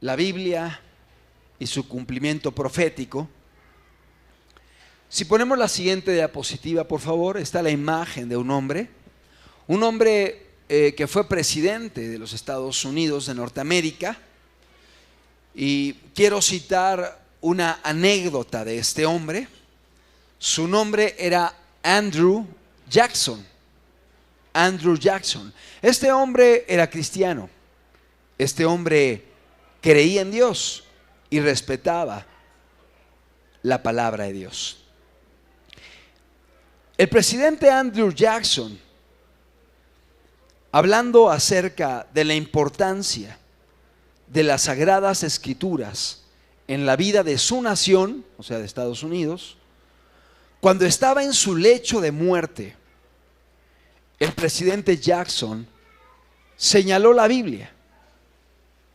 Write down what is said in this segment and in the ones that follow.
la Biblia y su cumplimiento profético. Si ponemos la siguiente diapositiva, por favor, está la imagen de un hombre que fue presidente de los Estados Unidos de Norteamérica, y quiero citar una anécdota de este hombre. Su nombre era Andrew Jackson. Andrew Jackson. Este hombre era cristiano. Este hombre creía en Dios y respetaba la palabra de Dios. El presidente Andrew Jackson, hablando acerca de la importancia de las Sagradas Escrituras en la vida de su nación, o sea, de Estados Unidos, cuando estaba en su lecho de muerte, el presidente Jackson señaló la Biblia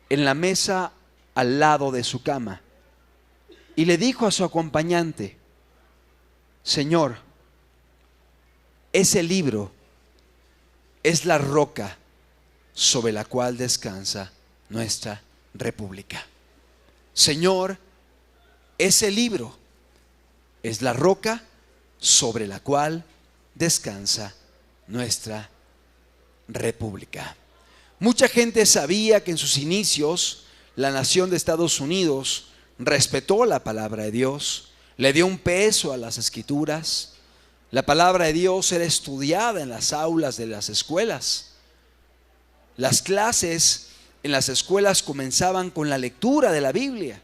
en la mesa al lado de su cama y le dijo a su acompañante: Señor, ese libro es la roca sobre la cual descansa nuestra república. Señor, ese libro es la roca sobre la cual descansa nuestra república. Mucha gente sabía que en sus inicios la nación de Estados Unidos respetó la palabra de Dios, le dio un peso a las escrituras. La palabra de Dios era estudiada en las aulas de las escuelas. Las clases en las escuelas comenzaban con la lectura de la Biblia,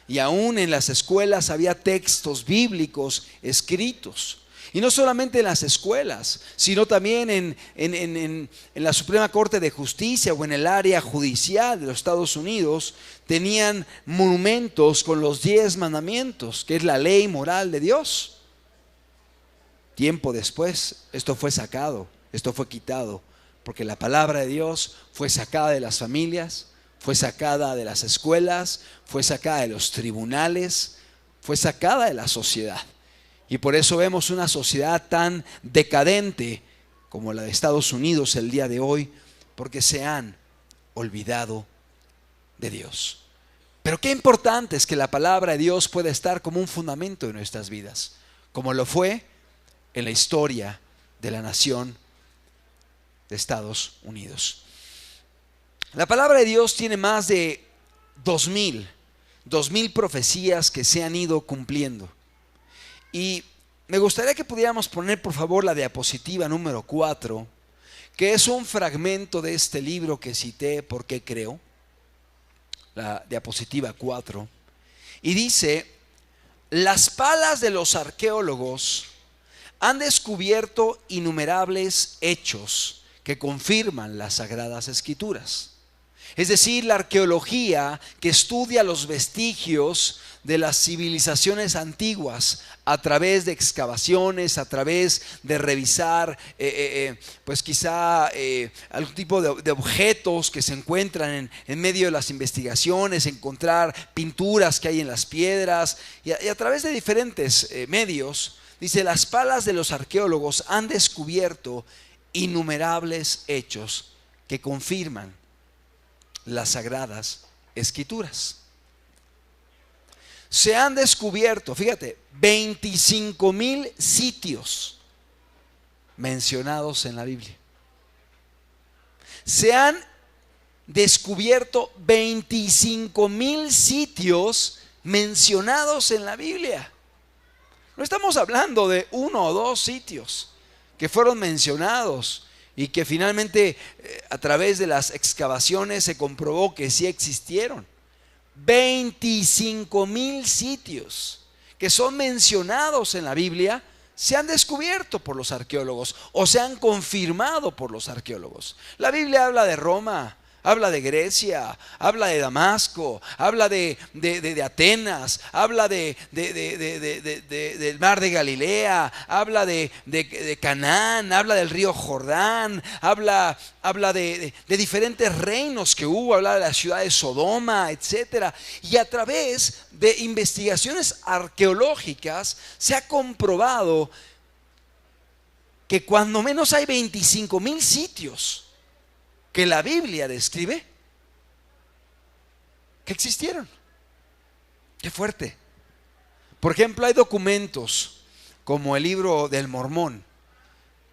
y aún en las escuelas había textos bíblicos escritos. Y no solamente en las escuelas, sino también en la Suprema Corte de Justicia o en el área judicial de los Estados Unidos, tenían monumentos con los 10 mandamientos, que es la ley moral de Dios. Tiempo después, esto fue sacado, esto fue quitado, porque la palabra de Dios fue sacada de las familias, fue sacada de las escuelas, fue sacada de los tribunales, fue sacada de la sociedad. Y por eso vemos una sociedad tan decadente como la de Estados Unidos el día de hoy, porque se han olvidado de Dios. Pero qué importante es que la palabra de Dios pueda estar como un fundamento en nuestras vidas, como lo fue en la historia de la nación de Estados Unidos. La palabra de Dios tiene más de 2000 profecías que se han ido cumpliendo. Y me gustaría que pudiéramos poner, por favor, la diapositiva número 4, que es un fragmento de este libro que cité, ¿Por qué creo? La diapositiva 4. Y dice: las palas de los arqueólogos han descubierto innumerables hechos que confirman las Sagradas Escrituras. Es decir, la arqueología, que estudia los vestigios de las civilizaciones antiguas a través de excavaciones, a través de revisar pues quizá algún tipo de objetos que se encuentran en medio de las investigaciones, encontrar pinturas que hay en las piedras, y a través de diferentes medios. Dice: las palas de los arqueólogos han descubierto innumerables hechos que confirman las Sagradas Escrituras. Se han descubierto, fíjate, 25,000 sitios mencionados en la Biblia. Se han descubierto 25,000 sitios mencionados en la Biblia. No estamos hablando de 1 o 2 sitios que fueron mencionados y que finalmente a través de las excavaciones se comprobó que sí existieron. 25,000 sitios que son mencionados en la Biblia se han descubierto por los arqueólogos o se han confirmado por los arqueólogos. La Biblia habla de Roma, habla de Grecia, habla de Damasco, habla de Atenas, habla del mar de Galilea, habla de Canaán, habla del río Jordán, habla de diferentes reinos que hubo, habla de la ciudad de Sodoma, etc. Y a través de investigaciones arqueológicas se ha comprobado que cuando menos hay 25,000 sitios que la Biblia describe que existieron. Qué fuerte. Por ejemplo, hay documentos como el libro del Mormón,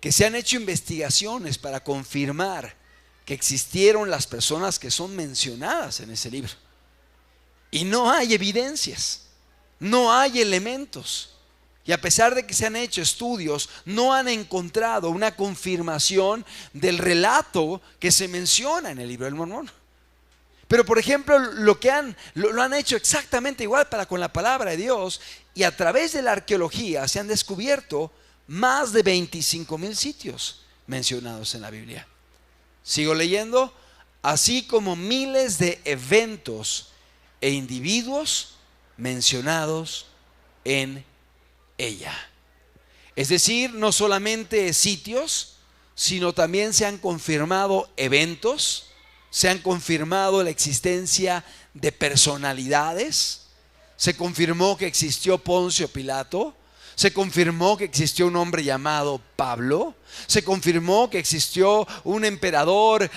que se han hecho investigaciones para confirmar que existieron las personas que son mencionadas en ese libro. Y no hay evidencias, no hay elementos. Y a pesar de que se han hecho estudios, no han encontrado una confirmación del relato que se menciona en el libro del Mormón. Pero por ejemplo, lo han hecho exactamente igual para con la palabra de Dios, y a través de la arqueología se han descubierto más de 25,000 sitios mencionados en la Biblia. Sigo leyendo. Así como miles de eventos e individuos mencionados en ella. Es decir, no solamente sitios, sino también se han confirmado eventos, se han confirmado la existencia de personalidades, se confirmó que existió Poncio Pilato, se confirmó que existió un hombre llamado Pablo, se confirmó que existió un emperador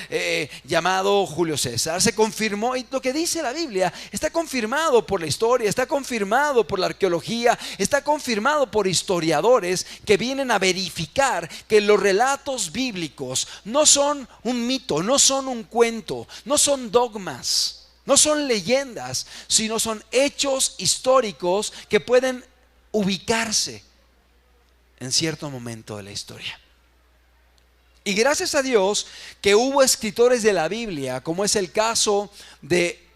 llamado Julio César, se confirmó, y lo que dice la Biblia está confirmado por la historia, está confirmado por la arqueología, está confirmado por historiadores que vienen a verificar que los relatos bíblicos no son un mito, no son un cuento, no son dogmas, no son leyendas, sino son hechos históricos que pueden ubicarse en cierto momento de la historia. Y gracias a Dios que hubo escritores de la Biblia, como es el caso de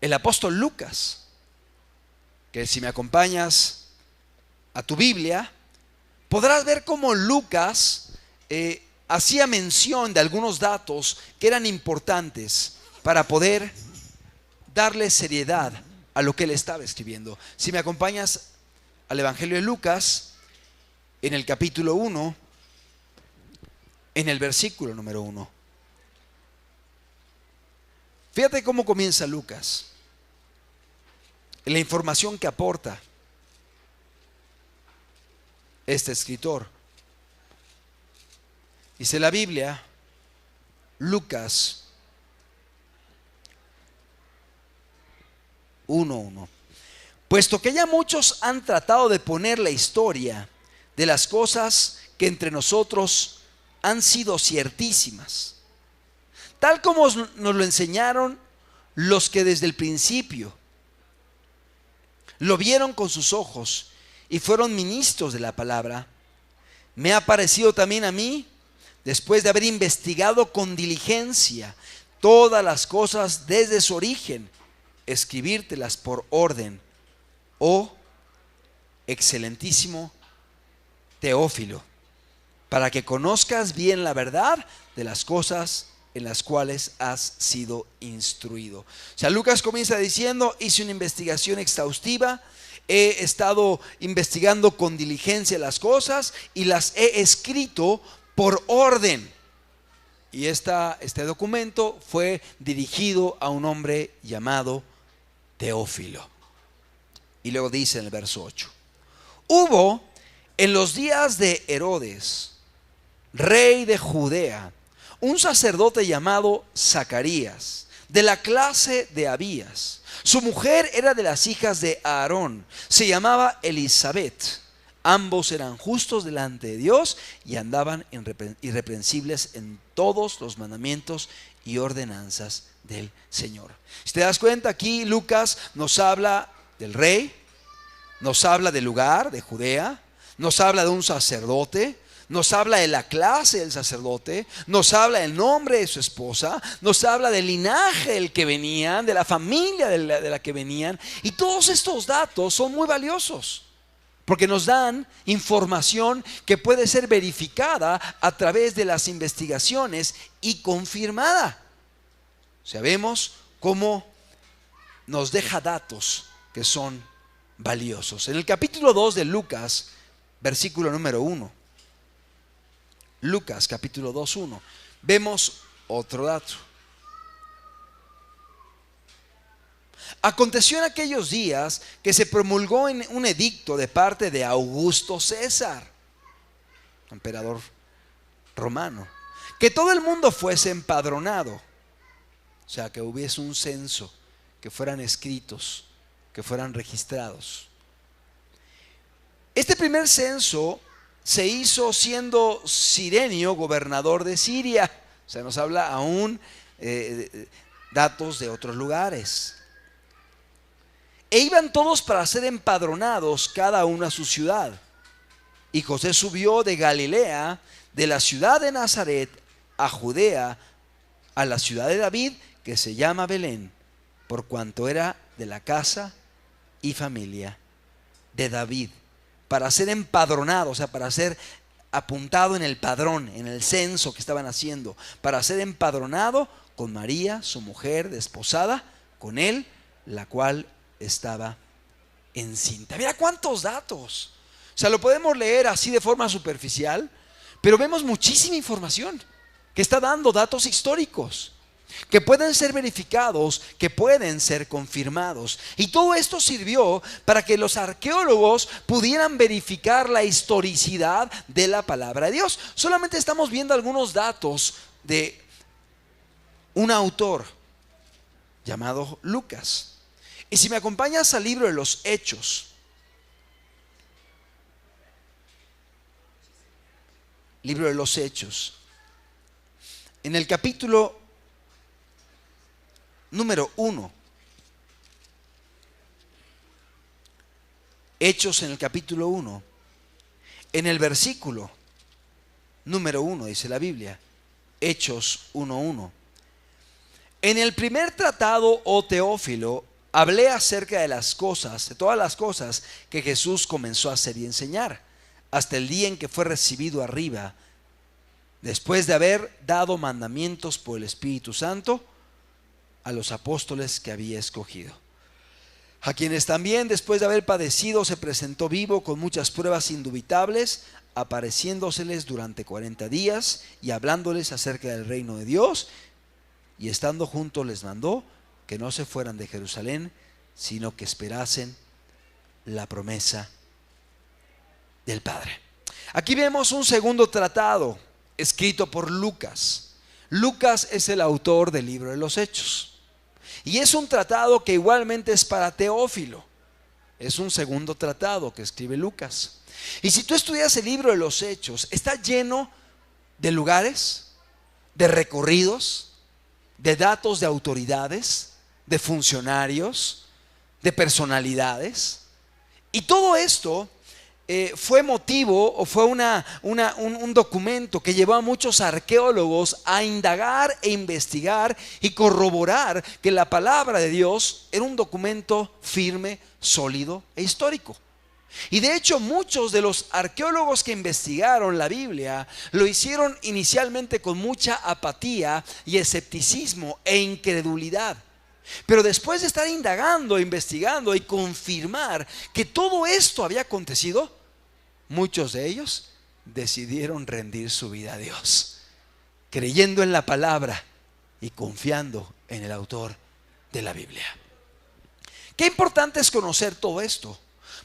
el apóstol Lucas, que si me acompañas a tu Biblia, podrás ver cómo Lucas hacía mención de algunos datos que eran importantes para poder darle seriedad a lo que él estaba escribiendo. Si me acompañas al Evangelio de Lucas, en el capítulo 1, en el versículo número 1. Fíjate cómo comienza Lucas, en la información que aporta este escritor. Dice la Biblia, Lucas 1:1. Puesto que ya muchos han tratado de poner la historia de las cosas que entre nosotros han sido ciertísimas, tal como nos lo enseñaron los que desde el principio lo vieron con sus ojos y fueron ministros de la palabra, me ha parecido también a mí, después de haber investigado con diligencia todas las cosas desde su origen, escribírtelas por orden, oh excelentísimo Teófilo, para que conozcas bien la verdad de las cosas en las cuales has sido instruido. O sea, Lucas comienza diciendo, hice una investigación exhaustiva, he estado investigando con diligencia las cosas y las he escrito por orden. Y este documento fue dirigido a un hombre llamado Teófilo. Y luego dice en el verso 8, hubo en los días de Herodes, rey de Judea, un sacerdote llamado Zacarías, de la clase de Abías. Su mujer era de las hijas de Aarón, se llamaba Elisabet. Ambos eran justos delante de Dios y andaban irreprensibles en todos los mandamientos y ordenanzas del Señor. Si te das cuenta, aquí Lucas nos habla del rey, nos habla del lugar de Judea, nos habla de un sacerdote, nos habla de la clase del sacerdote, nos habla del nombre de su esposa, nos habla del linaje del que venían, de la familia de la que venían. Y todos estos datos son muy valiosos, porque nos dan información que puede ser verificada a través de las investigaciones y confirmada. O sea, vemos cómo nos deja datos que son valiosos. En el capítulo 2 de Lucas, versículo número 1. Lucas capítulo 2:1. Vemos otro dato. Aconteció en aquellos días que se promulgó en un edicto de parte de Augusto César, emperador romano, que todo el mundo fuese empadronado. O sea, que hubiese un censo que fueran escritos, que fueran registrados. Este primer censo se hizo siendo Cirenio gobernador de Siria. O sea, nos habla aún datos de otros lugares. E iban todos para ser empadronados, cada uno a su ciudad. Y José subió de Galilea, de la ciudad de Nazaret, a Judea, a la ciudad de David, que se llama Belén, por cuanto era de la casa y familia de David, para ser empadronado, o sea, para ser apuntado en el padrón, en el censo que estaban haciendo, para ser empadronado con María, su mujer, desposada con él, la cual estaba encinta. Mira cuántos datos. O sea, lo podemos leer así de forma superficial, pero vemos muchísima información que está dando datos históricos, que pueden ser verificados, que pueden ser confirmados. Y todo esto sirvió para que los arqueólogos pudieran verificar la historicidad de la palabra de Dios. Solamente estamos viendo algunos datos de un autor llamado Lucas. Y si me acompañas al libro de los Hechos, libro de los Hechos, en el capítulo número 1, Hechos en el capítulo 1, en el versículo número 1, dice la Biblia, Hechos 1:1. En el primer tratado, oh Teófilo, hablé acerca de las cosas, de todas las cosas que Jesús comenzó a hacer y enseñar, hasta el día en que fue recibido arriba, después de haber dado mandamientos por el Espíritu Santo a los apóstoles que había escogido, a quienes también después de haber padecido se presentó vivo con muchas pruebas indubitables, apareciéndoseles durante 40 días y hablándoles acerca del reino de Dios, y estando juntos les mandó que no se fueran de Jerusalén, sino que esperasen la promesa del Padre. Aquí vemos un segundo tratado escrito por Lucas. Lucas es el autor del libro de los Hechos. Y es un tratado que igualmente es para Teófilo. Es un segundo tratado que escribe Lucas. Y si tú estudias el libro de los Hechos, está lleno de lugares, de recorridos, de datos de autoridades, de funcionarios, de personalidades. Y todo esto fue motivo o fue un documento que llevó a muchos arqueólogos a indagar e investigar y corroborar que la palabra de Dios era un documento firme, sólido e histórico. Y de hecho muchos de los arqueólogos que investigaron la Biblia lo hicieron inicialmente con mucha apatía y escepticismo e incredulidad. Pero después de estar indagando, investigando y confirmar que todo esto había acontecido, muchos de ellos decidieron rendir su vida a Dios, creyendo en la palabra y confiando en el autor de la Biblia. Qué importante es conocer todo esto,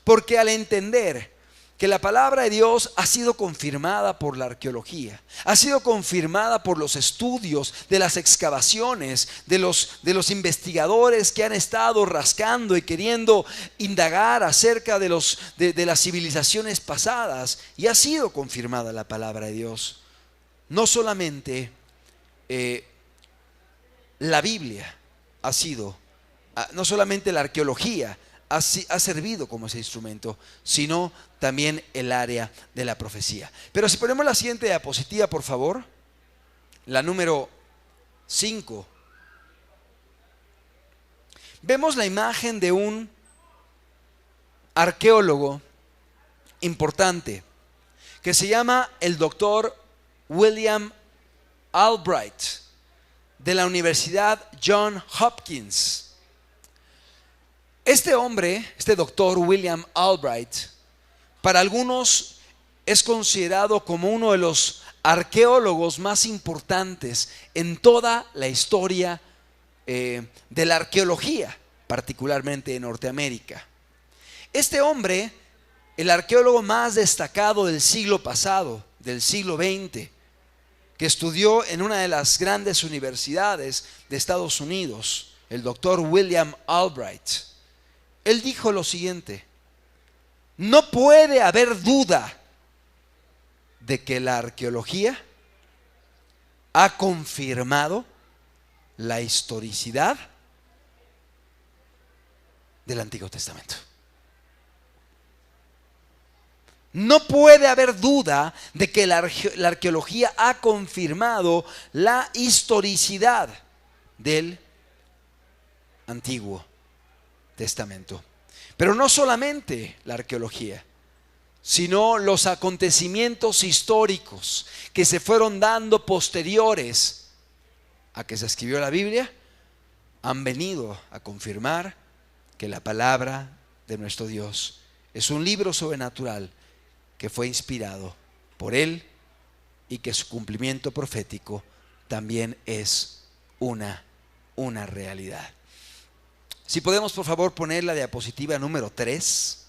porque al entender que la palabra de Dios ha sido confirmada por la arqueología, ha sido confirmada por los estudios de las excavaciones, de los investigadores que han estado rascando y queriendo indagar acerca de las civilizaciones pasadas, y ha sido confirmada la palabra de Dios. No solamente la Biblia ha sido, no solamente la arqueología ha servido como ese instrumento, sino también el área de la profecía. Pero si ponemos la siguiente diapositiva, por favor, la número 5, vemos la imagen de un arqueólogo importante que se llama el doctor William Albright, de la Universidad Johns Hopkins. Este hombre, este doctor William Albright, para algunos es considerado como uno de los arqueólogos más importantes en toda la historia de la arqueología, particularmente en Norteamérica. Este hombre, el arqueólogo más destacado del siglo pasado, del siglo XX, que estudió en una de las grandes universidades de Estados Unidos, el doctor William Albright. Él dijo lo siguiente: no puede haber duda de que la arqueología ha confirmado la historicidad del Antiguo Testamento. No puede haber duda de que la arqueología ha confirmado la historicidad del Antiguo Testamento. Pero no solamente la arqueología, sino los acontecimientos históricos que se fueron dando posteriores a que se escribió la Biblia han venido a confirmar que la palabra de nuestro Dios es un libro sobrenatural que fue inspirado por Él y que su cumplimiento profético también es una realidad. Si podemos, por favor, poner la diapositiva número 3.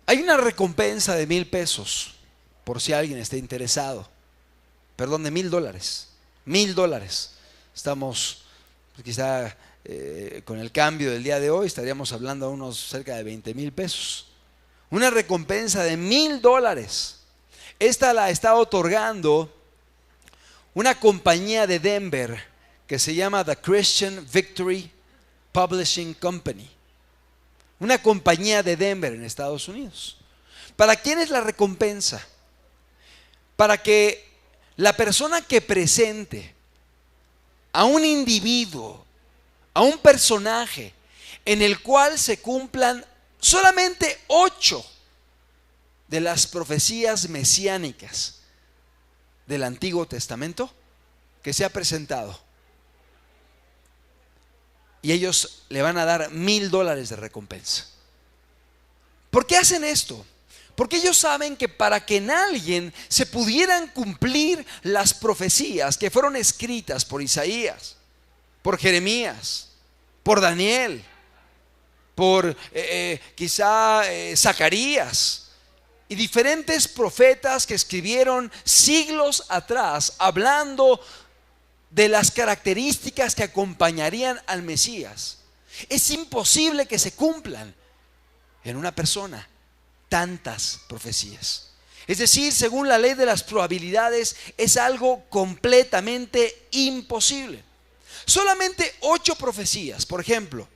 Hay una recompensa de $1,000 por si alguien está interesado. Perdón, de $1,000. $1,000. Estamos, pues, quizá con el cambio del día de hoy estaríamos hablando de unos cerca de $20,000. Una recompensa de $1,000. Esta la está otorgando una compañía de Denver que se llama The Christian Victory Publishing Company. Una compañía de Denver en Estados Unidos. ¿Para quién es la recompensa? Para que la persona que presente a un individuo, a un personaje en el cual se cumplan solamente 8 de las profecías mesiánicas del Antiguo Testamento, que se ha presentado, y ellos le van a dar $1,000 de recompensa. ¿Por qué hacen esto? Porque ellos saben que para que en alguien se pudieran cumplir las profecías que fueron escritas por Isaías, por Jeremías, por Daniel, por quizá Zacarías y diferentes profetas que escribieron siglos atrás hablando de las características que acompañarían al Mesías, es imposible que se cumplan en una persona tantas profecías. Es decir, según la ley de las probabilidades, es algo completamente imposible. Solamente 8 profecías. Por ejemplo,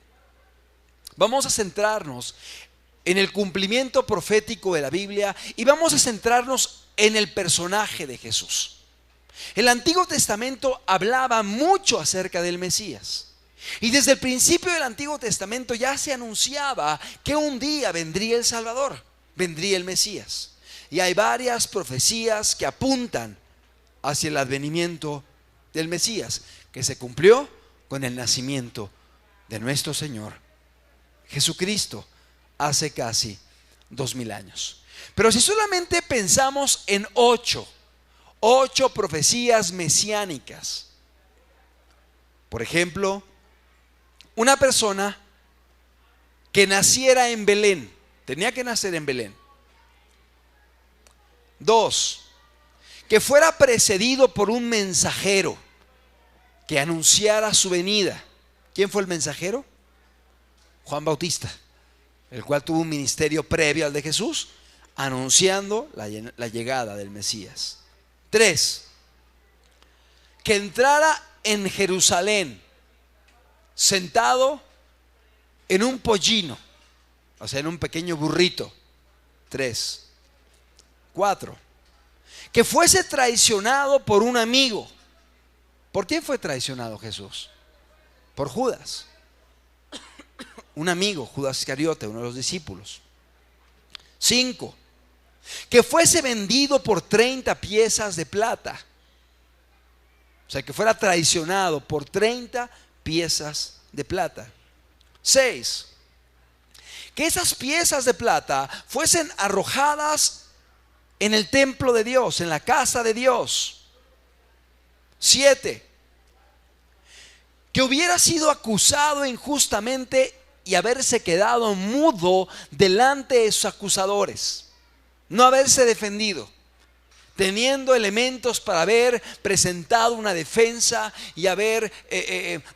vamos a centrarnos en el cumplimiento profético de la Biblia y vamos a centrarnos en el personaje de Jesús. El Antiguo Testamento hablaba mucho acerca del Mesías. Y desde el principio del Antiguo Testamento ya se anunciaba que un día vendría el Salvador, vendría el Mesías. Y hay varias profecías que apuntan hacia el advenimiento del Mesías, que se cumplió con el nacimiento de nuestro Señor Jesucristo hace casi 2000 años. Pero si solamente pensamos en 8 profecías mesiánicas, por ejemplo, una persona que naciera en Belén, tenía que nacer en Belén. 2, que fuera precedido por un mensajero que anunciara su venida. ¿Quién fue el mensajero? Juan Bautista, el cual tuvo un ministerio previo al de Jesús, anunciando la llegada del Mesías. 3, que entrara en Jerusalén sentado en un pollino, o sea, en un pequeño burrito. 3. 4, que fuese traicionado por un amigo. ¿Por quién fue traicionado Jesús? Por Judas, un amigo, Judas Iscariote, uno de los discípulos. 5, que fuese vendido por 30 piezas de plata. O sea, que fuera traicionado por 30 piezas de plata. 6, que esas piezas de plata fuesen arrojadas en el templo de Dios, en la casa de Dios. 7, que hubiera sido acusado injustamente y haberse quedado mudo delante de sus acusadores, no haberse defendido. teniendo elementos para haber presentado una defensa y haber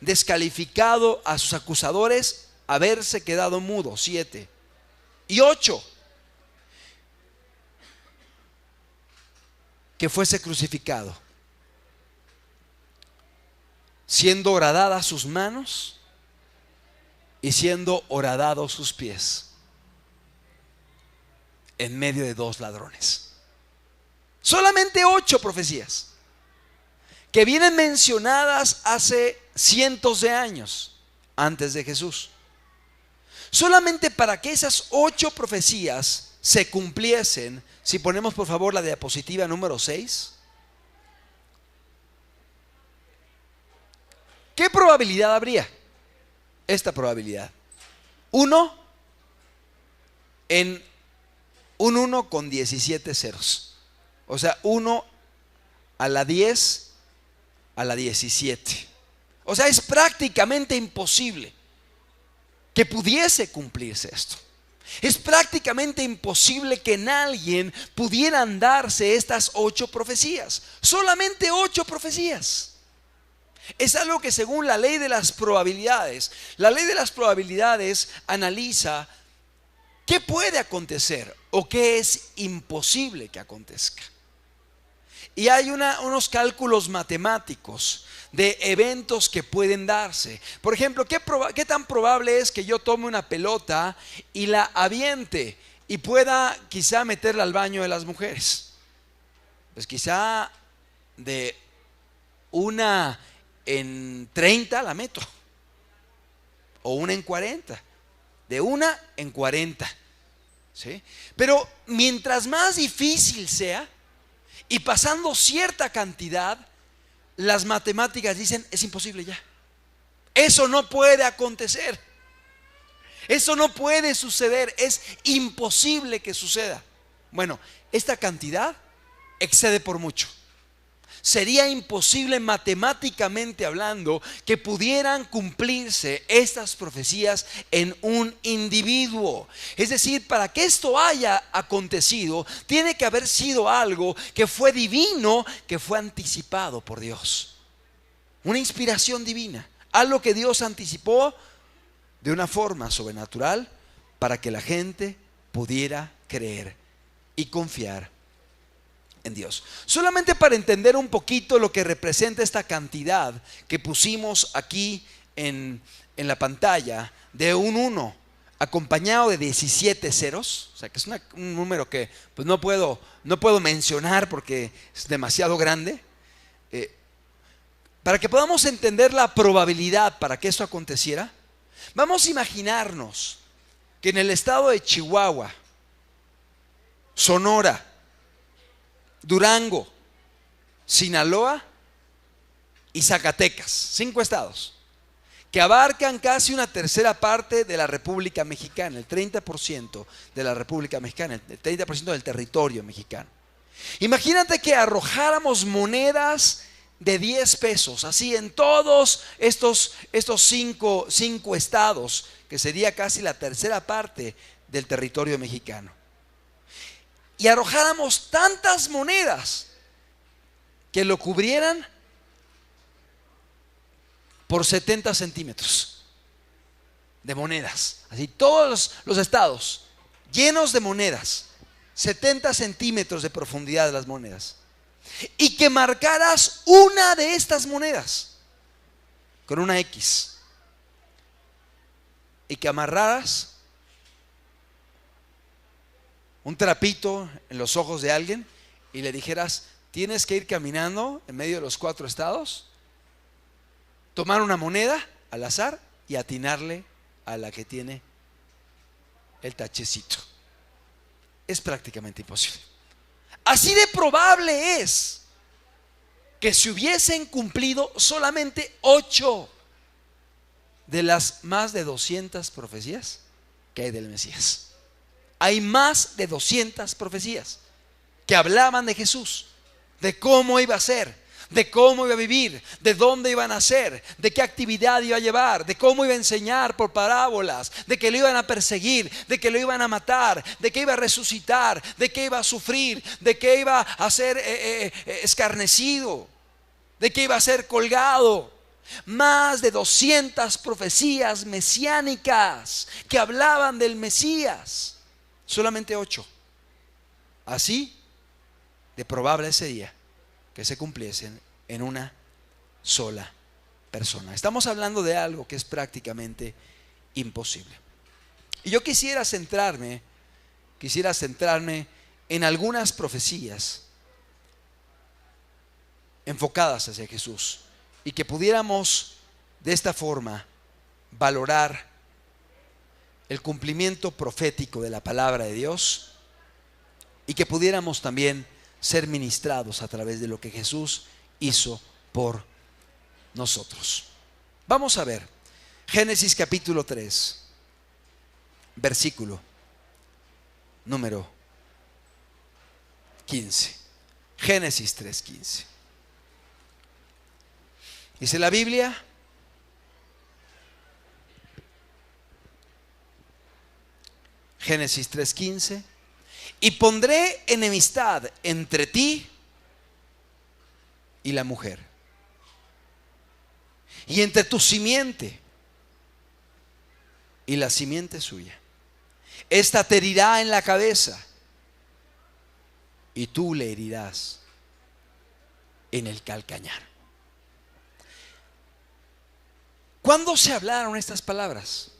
descalificado a sus acusadores, haberse quedado mudo. 7. Y 8, que fuese crucificado, siendo horadadas sus manos y siendo horadados sus pies, en medio de 2 ladrones. Solamente 8 profecías que vienen mencionadas hace cientos de años antes de Jesús. Solamente para que esas 8 profecías se cumpliesen, si ponemos por favor la diapositiva número 6. ¿Qué probabilidad habría? Esta probabilidad: 1 en un 1 con 17 ceros. O sea, 1 a la 10 a la 17. O sea, es prácticamente imposible que pudiese cumplirse esto. Es prácticamente imposible que en alguien pudieran darse estas 8 profecías. Solamente 8 profecías. Es algo que según la ley de las probabilidades analiza qué puede acontecer o qué es imposible que acontezca. Y hay unos cálculos matemáticos de eventos que pueden darse. Por ejemplo, ¿qué tan probable es que yo tome una pelota y la aviente y pueda quizá meterla al baño de las mujeres? Pues quizá de 1 en 30 la meto, o 1 en 40, de 1 en 40, ¿sí? Pero mientras más difícil sea y pasando cierta cantidad, las matemáticas dicen es imposible ya. Eso no puede acontecer. Eso no puede suceder. Es imposible que suceda. Bueno, esta cantidad excede por mucho. Sería imposible matemáticamente hablando que pudieran cumplirse estas profecías en un individuo. Es decir, para que esto haya acontecido, tiene que haber sido algo que fue divino, que fue anticipado por Dios. Una inspiración divina, algo que Dios anticipó de una forma sobrenatural para que la gente pudiera creer y confiar en Dios. Solamente para entender un poquito lo que representa esta cantidad que pusimos aquí en la pantalla, de un 1 acompañado de 17 ceros, o sea que es un número que pues no puedo mencionar porque es demasiado grande, para que podamos entender la probabilidad para que esto aconteciera. Vamos a imaginarnos que en el estado de Chihuahua, Sonora, Durango, Sinaloa y Zacatecas, 5 estados que abarcan casi una tercera parte de la República Mexicana, el 30% de la República Mexicana, el 30% del territorio mexicano. Imagínate que arrojáramos monedas de 10 pesos, así en todos estos 5 estados, que sería casi la tercera parte del territorio mexicano. Y arrojáramos tantas monedas que lo cubrieran por 70 centímetros de monedas. Así todos los estados llenos de monedas, 70 centímetros de profundidad de las monedas. Y que marcaras una de estas monedas con una X. Y que amarraras un trapito en los ojos de alguien y le dijeras: tienes que ir caminando en medio de los 4 estados, tomar una moneda al azar y atinarle a la que tiene el tachecito. Es prácticamente imposible. Así de probable es que se hubiesen cumplido solamente 8 de las más de 200 profecías que hay del Mesías. Hay más de 200 profecías que hablaban de Jesús, de cómo iba a ser, de cómo iba a vivir, de dónde iba a nacer, de qué actividad iba a llevar, de cómo iba a enseñar por parábolas, de que lo iban a perseguir, de que lo iban a matar, de que iba a resucitar, de que iba a sufrir, de que iba a ser escarnecido, de que iba a ser colgado. Más de 200 profecías mesiánicas que hablaban del Mesías. Solamente 8. Así de probable ese día que se cumpliesen en una sola persona. Estamos hablando de algo que es prácticamente imposible. Y yo quisiera centrarme en algunas profecías enfocadas hacia Jesús, y que pudiéramos de esta forma valorar el cumplimiento profético de la palabra de Dios, y que pudiéramos también ser ministrados a través de lo que Jesús hizo por nosotros. Vamos a ver Génesis capítulo 3, versículo número 15. Génesis 3:15. Dice la Biblia: Génesis 3:15, y pondré enemistad entre ti y la mujer, y entre tu simiente y la simiente suya. Esta te herirá en la cabeza, y tú le herirás en el calcañar. ¿Cuándo se hablaron estas palabras?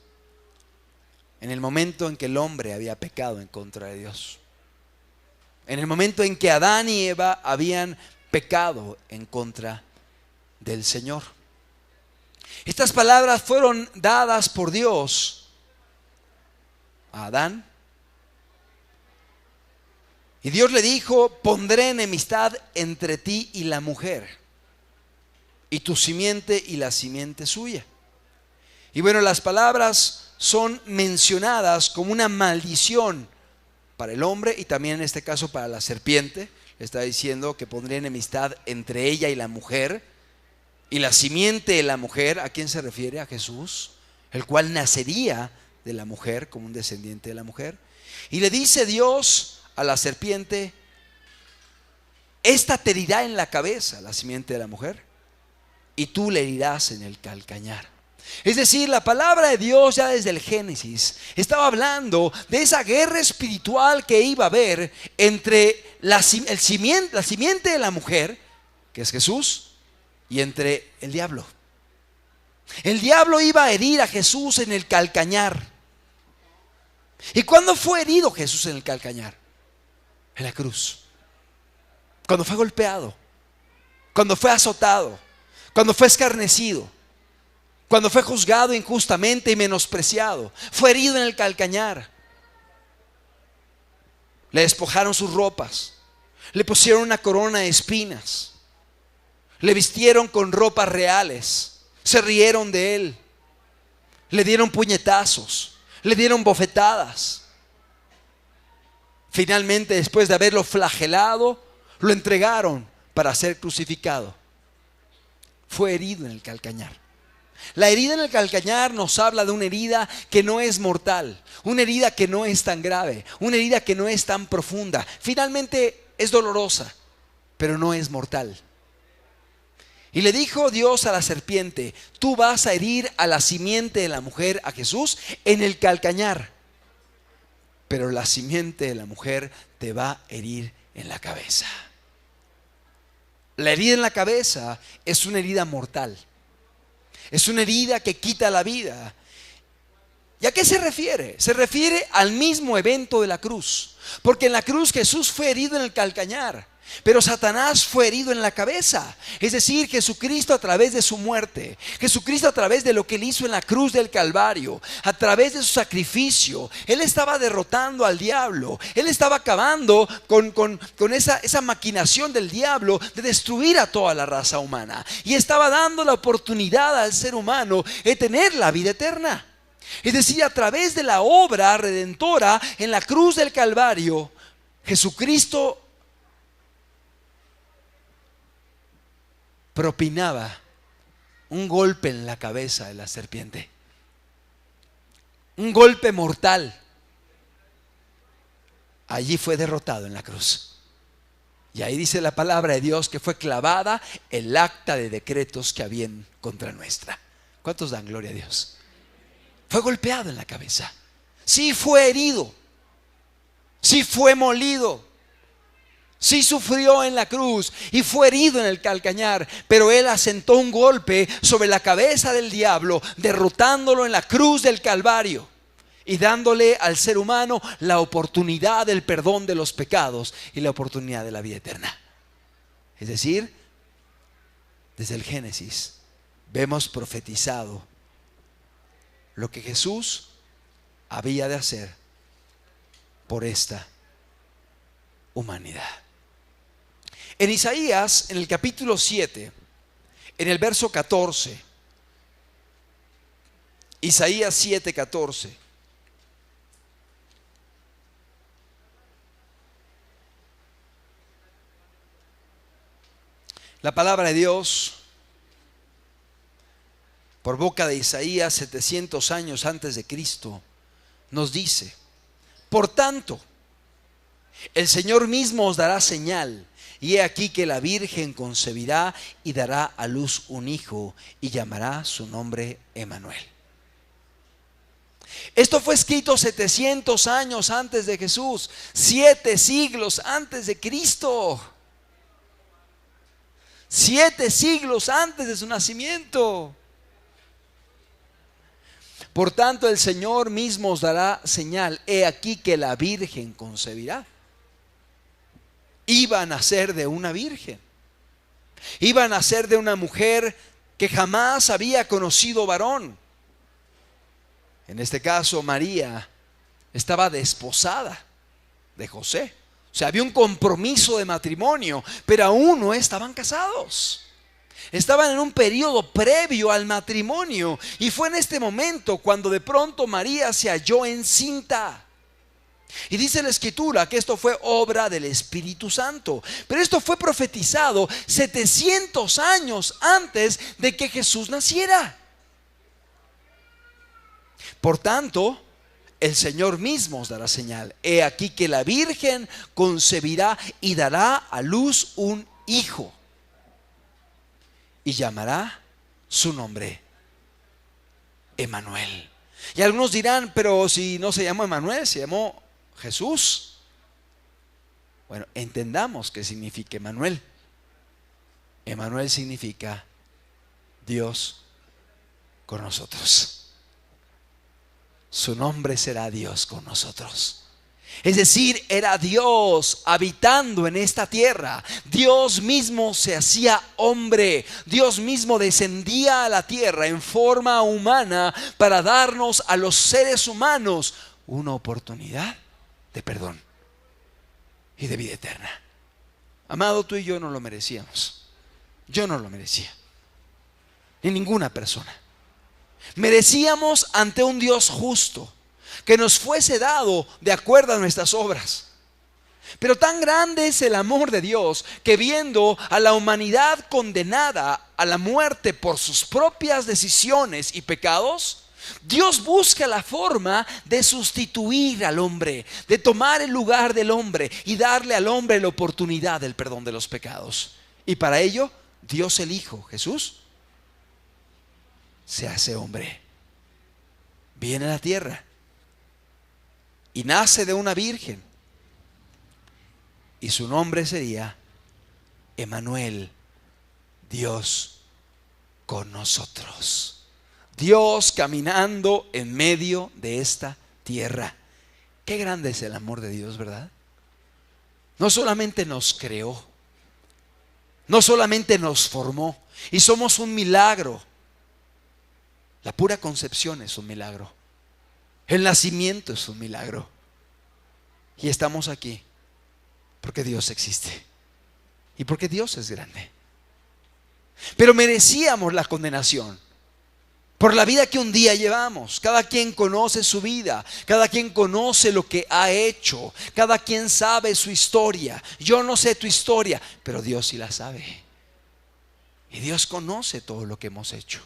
En el momento en que el hombre había pecado en contra de Dios. En el momento en que Adán y Eva habían pecado en contra del Señor. Estas palabras fueron dadas por Dios a Adán. Y Dios le dijo: pondré enemistad entre ti y la mujer, y tu simiente y la simiente suya. Y bueno, las palabras son mencionadas como una maldición para el hombre, y también en este caso para la serpiente. Le está diciendo que pondré enemistad entre ella y la mujer, y la simiente de la mujer. ¿A quién se refiere? A Jesús, el cual nacería de la mujer, como un descendiente de la mujer. Y le dice Dios a la serpiente: esta te herirá en la cabeza, la simiente de la mujer, y tú le herirás en el calcañar. Es decir, la palabra de Dios ya desde el Génesis estaba hablando de esa guerra espiritual que iba a haber entre la simiente de la mujer, que es Jesús, y entre el diablo. El diablo iba a herir a Jesús en el calcañar. ¿Y cuándo fue herido Jesús en el calcañar? En la cruz. Cuando fue golpeado, cuando fue azotado, cuando fue escarnecido, cuando fue juzgado injustamente y menospreciado. Fue herido en el calcañar. Le despojaron sus ropas, le pusieron una corona de espinas, le vistieron con ropas reales, se rieron de él, le dieron puñetazos, le dieron bofetadas. Finalmente, después de haberlo flagelado, lo entregaron para ser crucificado. Fue herido en el calcañar. La herida en el calcañar nos habla de una herida que no es mortal, una herida que no es tan grave, una herida que no es tan profunda. Finalmente es dolorosa, pero no es mortal. Y le dijo Dios a la serpiente: tú vas a herir a la simiente de la mujer, a Jesús, en el calcañar, pero la simiente de la mujer te va a herir en la cabeza. La herida en la cabeza es una herida mortal. Es una herida que quita la vida. ¿Y a qué se refiere? Se refiere al mismo evento de la cruz. Porque en la cruz Jesús fue herido en el calcañar, pero Satanás fue herido en la cabeza. Es decir, Jesucristo a través de su muerte, Jesucristo a través de lo que él hizo en la cruz del Calvario, a través de su sacrificio, él estaba derrotando al diablo. Él estaba acabando con esa maquinación del diablo de destruir a toda la raza humana, y estaba dando la oportunidad al ser humano de tener la vida eterna. Es decir, a través de la obra redentora en la cruz del Calvario, Jesucristo propinaba un golpe en la cabeza de la serpiente, un golpe mortal, allí fue derrotado en la cruz. Y ahí dice la palabra de Dios que fue clavada el acta de decretos que habían contra nuestra. ¿Cuántos dan gloria a Dios? Fue golpeado en la cabeza. Sí fue herido, sí fue molido, sí sufrió en la cruz y fue herido en el calcañar, pero Él asentó un golpe sobre la cabeza del diablo, derrotándolo en la cruz del Calvario y dándole al ser humano la oportunidad del perdón de los pecados y la oportunidad de la vida eterna. Es decir, desde el Génesis vemos profetizado lo que Jesús había de hacer por esta humanidad. En Isaías, en el capítulo 7, en el verso 14, Isaías 7, 14. La palabra de Dios, por boca de Isaías 700 años antes de Cristo, nos dice: por tanto, el Señor mismo os dará señal, y he aquí que la Virgen concebirá y dará a luz un hijo, y llamará su nombre Emmanuel. Esto fue escrito 700 años antes de Jesús, 7 siglos antes de Cristo, 7 siglos antes de su nacimiento. Por tanto, el Señor mismo os dará señal, he aquí que la Virgen concebirá. Iba a nacer de una virgen, iba a nacer de una mujer que jamás había conocido varón. En este caso, María estaba desposada de José. O sea, había un compromiso de matrimonio, pero aún no estaban casados. Estaban en un periodo previo al matrimonio, y fue en este momento cuando de pronto María se halló encinta. Y dice la Escritura que esto fue obra del Espíritu Santo, pero esto fue profetizado 700 años antes de que Jesús naciera. Por tanto, el Señor mismo os dará señal, he aquí que la Virgen concebirá y dará a luz un hijo, y llamará su nombre Emmanuel. Y algunos dirán: pero si no se llamó Emmanuel, se llamó Jesús. Bueno, entendamos qué significa Emmanuel. Emmanuel significa Dios con nosotros. Su nombre será Dios con nosotros. Es decir, era Dios habitando en esta tierra. Dios mismo se hacía hombre. Dios mismo descendía a la tierra en forma humana para darnos a los seres humanos una oportunidad de perdón y de vida eterna. Amado, tú y yo no lo merecíamos. Yo no lo merecía, ni ninguna persona. Merecíamos ante un Dios justo que nos fuese dado de acuerdo a nuestras obras. Pero tan grande es el amor de Dios que, viendo a la humanidad condenada a la muerte por sus propias decisiones y pecados, Dios busca la forma de sustituir al hombre, de tomar el lugar del hombre y darle al hombre la oportunidad del perdón de los pecados. Y para ello, Dios el Hijo, Jesús, se hace hombre, viene a la tierra y nace de una virgen, y su nombre sería Emmanuel, Dios con nosotros. Dios caminando en medio de esta tierra. Qué grande es el amor de Dios, ¿verdad? No solamente nos creó, no solamente nos formó, y somos un milagro. La pura concepción es un milagro. El nacimiento es un milagro. Y estamos aquí porque Dios existe y porque Dios es grande. Pero merecíamos la condenación por la vida que un día llevamos. Cada quien conoce su vida, cada quien conoce lo que ha hecho, cada quien sabe su historia. Yo no sé tu historia, pero Dios sí la sabe. Y Dios conoce todo lo que hemos hecho.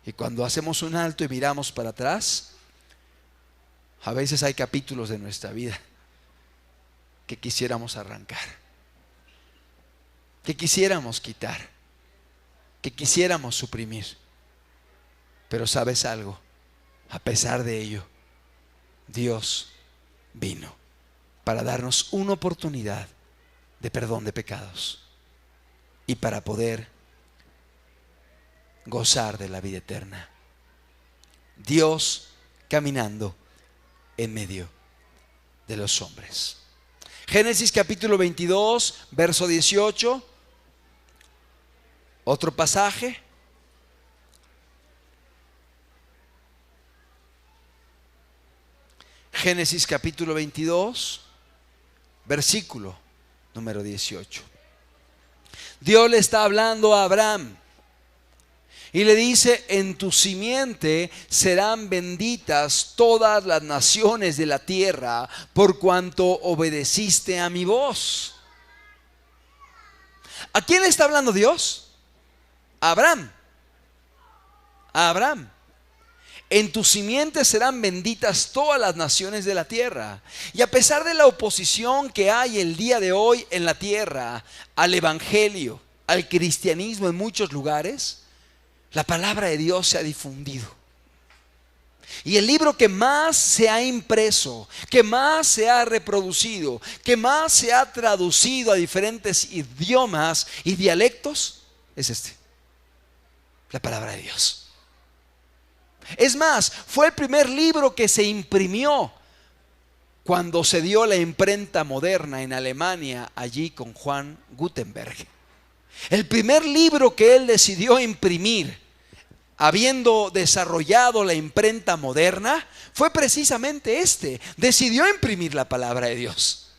Y cuando hacemos un alto y miramos para atrás, a veces hay capítulos de nuestra vida que quisiéramos arrancar, que quisiéramos quitar, que quisiéramos suprimir. Pero ¿sabes algo? A pesar de ello, Dios vino para darnos una oportunidad de perdón de pecados y para poder gozar de la vida eterna. Dios caminando en medio de los hombres. Génesis capítulo 22, verso 18. Otro pasaje. Génesis capítulo 22, versículo número 18. Dios le está hablando a Abraham y le dice: en tu simiente serán benditas todas las naciones de la tierra, por cuanto obedeciste a mi voz. ¿A quién le está hablando Dios? A Abraham. A Abraham. En tu simiente serán benditas todas las naciones de la tierra. Y a pesar de la oposición que hay el día de hoy en la tierra al evangelio, al cristianismo en muchos lugares, la palabra de Dios se ha difundido. Y el libro que más se ha impreso, que más se ha reproducido, que más se ha traducido a diferentes idiomas y dialectos, es este: la palabra de Dios. Es más, fue el primer libro que se imprimió cuando se dio la imprenta moderna en Alemania, allí con Juan Gutenberg. El primer libro que él decidió imprimir, habiendo desarrollado la imprenta moderna, fue precisamente este. Decidió imprimir la palabra de Dios.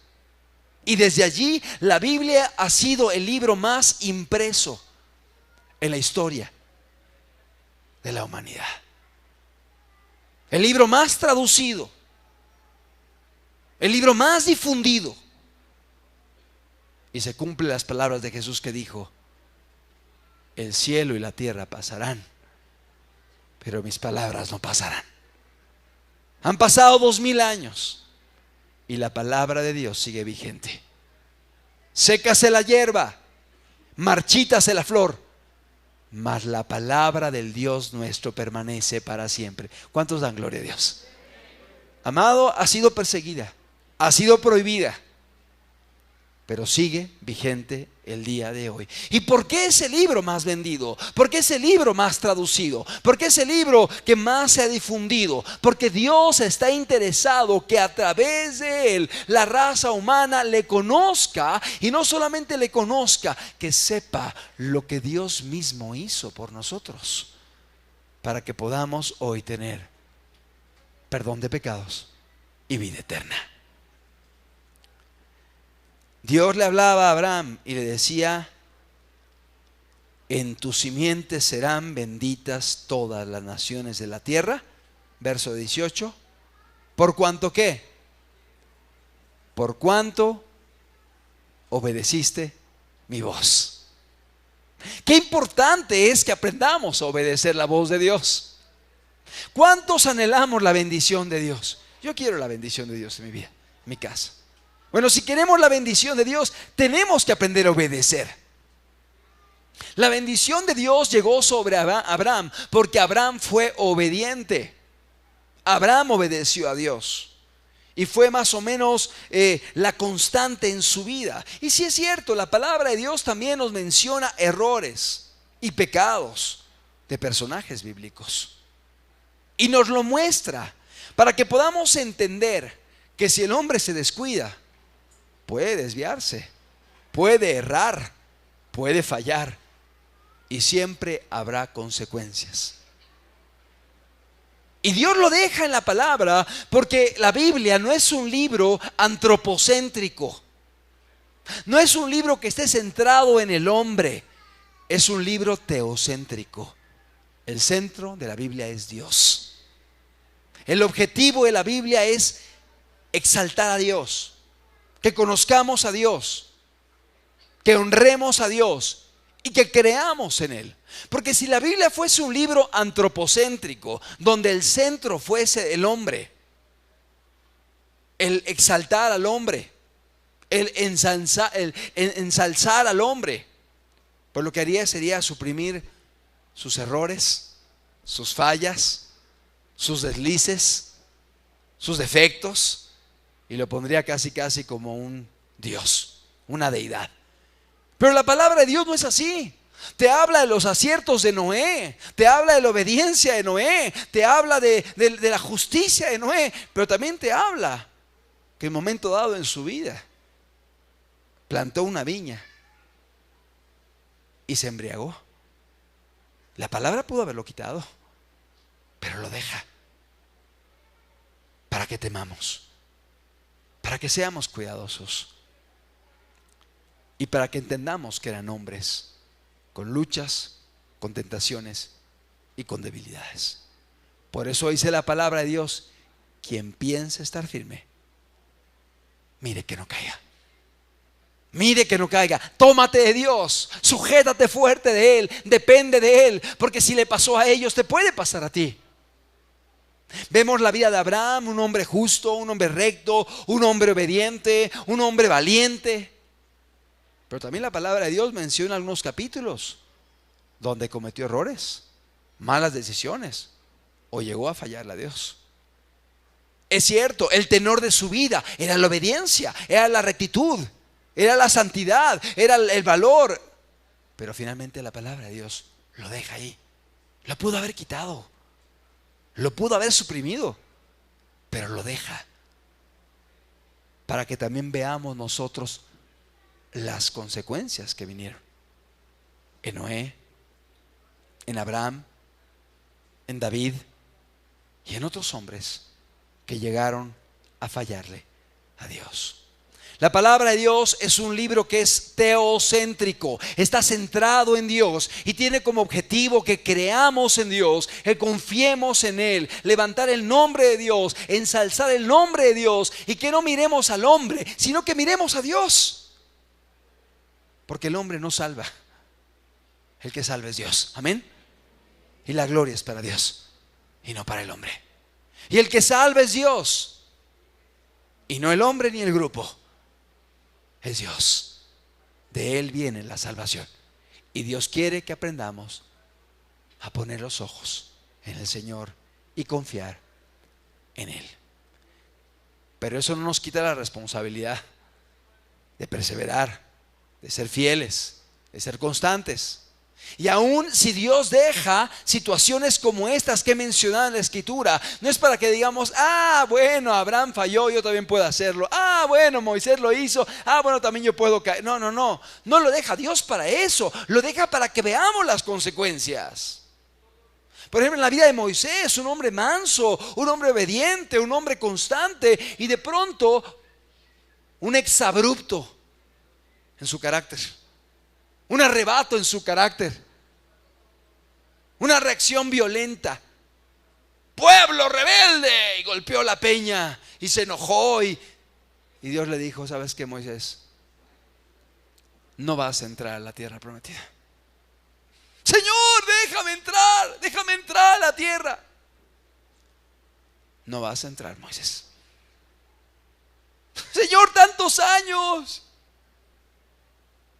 Y desde allí la Biblia ha sido el libro más impreso en la historia de la humanidad. El libro más traducido, el libro más difundido. Y se cumplen las palabras de Jesús que dijo: el cielo y la tierra pasarán, pero mis palabras no pasarán. Han pasado 2000 años y la palabra de Dios sigue vigente. Sécase la hierba, marchítase la flor, mas la palabra del Dios nuestro permanece para siempre. ¿Cuántos dan gloria a Dios? Amado, ha sido perseguida, ha sido prohibida, pero sigue vigente el día de hoy. ¿Y por qué es el libro más vendido? ¿Por qué es el libro más traducido? ¿Por qué es el libro que más se ha difundido? Porque Dios está interesado que a través de él la raza humana le conozca, y no solamente le conozca, que sepa lo que Dios mismo hizo por nosotros, para que podamos hoy tener perdón de pecados y vida eterna. Dios le hablaba a Abraham y le decía: en tu simiente serán benditas todas las naciones de la tierra. Verso 18. ¿Por cuanto qué? Por cuanto obedeciste mi voz. Qué importante es que aprendamos a obedecer la voz de Dios. ¿Cuántos anhelamos la bendición de Dios? Yo quiero la bendición de Dios en mi vida, en mi casa. Bueno, si queremos la bendición de Dios, tenemos que aprender a obedecer. La bendición de Dios llegó sobre Abraham porque Abraham fue obediente. Abraham obedeció a Dios y fue más o menos la constante en su vida. Y sí es cierto, la palabra de Dios también nos menciona errores y pecados de personajes bíblicos. Y nos lo muestra para que podamos entender que si el hombre se descuida, puede desviarse, puede errar, puede fallar, y siempre habrá consecuencias. Y Dios lo deja en la palabra porque la Biblia no es un libro antropocéntrico, no es un libro que esté centrado en el hombre, es un libro teocéntrico. El centro de la Biblia es Dios. El objetivo de la Biblia es exaltar a Dios, que conozcamos a Dios, que honremos a Dios y que creamos en Él. Porque si la Biblia fuese un libro antropocéntrico, donde el centro fuese el hombre, el exaltar al hombre, el ensalzar al hombre, pues lo que haría sería suprimir sus errores, sus fallas, sus deslices, sus defectos, y lo pondría casi como un Dios, una deidad. Pero la palabra de Dios no es así. Te habla de los aciertos de Noé, te habla de la obediencia de Noé, te habla de la justicia de Noé, pero también te habla que en un momento dado en su vida plantó una viña y se embriagó. La palabra pudo haberlo quitado, pero lo deja para que temamos, para que seamos cuidadosos y para que entendamos que eran hombres con luchas, con tentaciones y con debilidades. Por eso dice la palabra de Dios: quien piense estar firme, mire que no caiga. Mire que no caiga. Tómate de Dios, sujétate fuerte de Él, depende de Él, porque si le pasó a ellos, te puede pasar a ti. Vemos la vida de Abraham, un hombre justo, un hombre recto, un hombre obediente, un hombre valiente. Pero también la palabra de Dios menciona algunos capítulos donde cometió errores, malas decisiones, o llegó a fallarle a Dios. Es cierto, el tenor de su vida era la obediencia, era la rectitud, era la santidad, era el valor. Pero finalmente la palabra de Dios lo deja ahí. Lo pudo haber quitado, lo pudo haber suprimido, pero lo deja para que también veamos nosotros las consecuencias que vinieron en Noé, en Abraham, en David y en otros hombres que llegaron a fallarle a Dios. La palabra de Dios es un libro que es teocéntrico, está centrado en Dios y tiene como objetivo que creamos en Dios, que confiemos en Él, levantar el nombre de Dios, ensalzar el nombre de Dios, y que no miremos al hombre, sino que miremos a Dios. Porque el hombre no salva, el que salva es Dios. Amén. Y la gloria es para Dios y no para el hombre. Y el que salva es Dios y no el hombre ni el grupo. Es Dios. De Él viene la salvación. Y Dios quiere que aprendamos a poner los ojos en el Señor y confiar en Él. Pero eso no nos quita la responsabilidad de perseverar, de ser fieles, de ser constantes. Y aún si Dios deja situaciones como estas que he mencionado en la Escritura, no es para que digamos: ah, bueno, Abraham falló, yo también puedo hacerlo. Ah, bueno, Moisés lo hizo. Ah, bueno, también yo puedo caer. No lo deja Dios para eso. Lo deja para que veamos las consecuencias. Por ejemplo, en la vida de Moisés, un hombre manso, un hombre obediente, un hombre constante, y de pronto un exabrupto en su carácter, un arrebato en su carácter, una reacción violenta. Pueblo rebelde, y golpeó la peña y se enojó, y Dios le dijo: ¿sabes qué, Moisés? No vas a entrar a la tierra prometida. Señor, déjame entrar a la tierra. No vas a entrar, Moisés. Señor, tantos años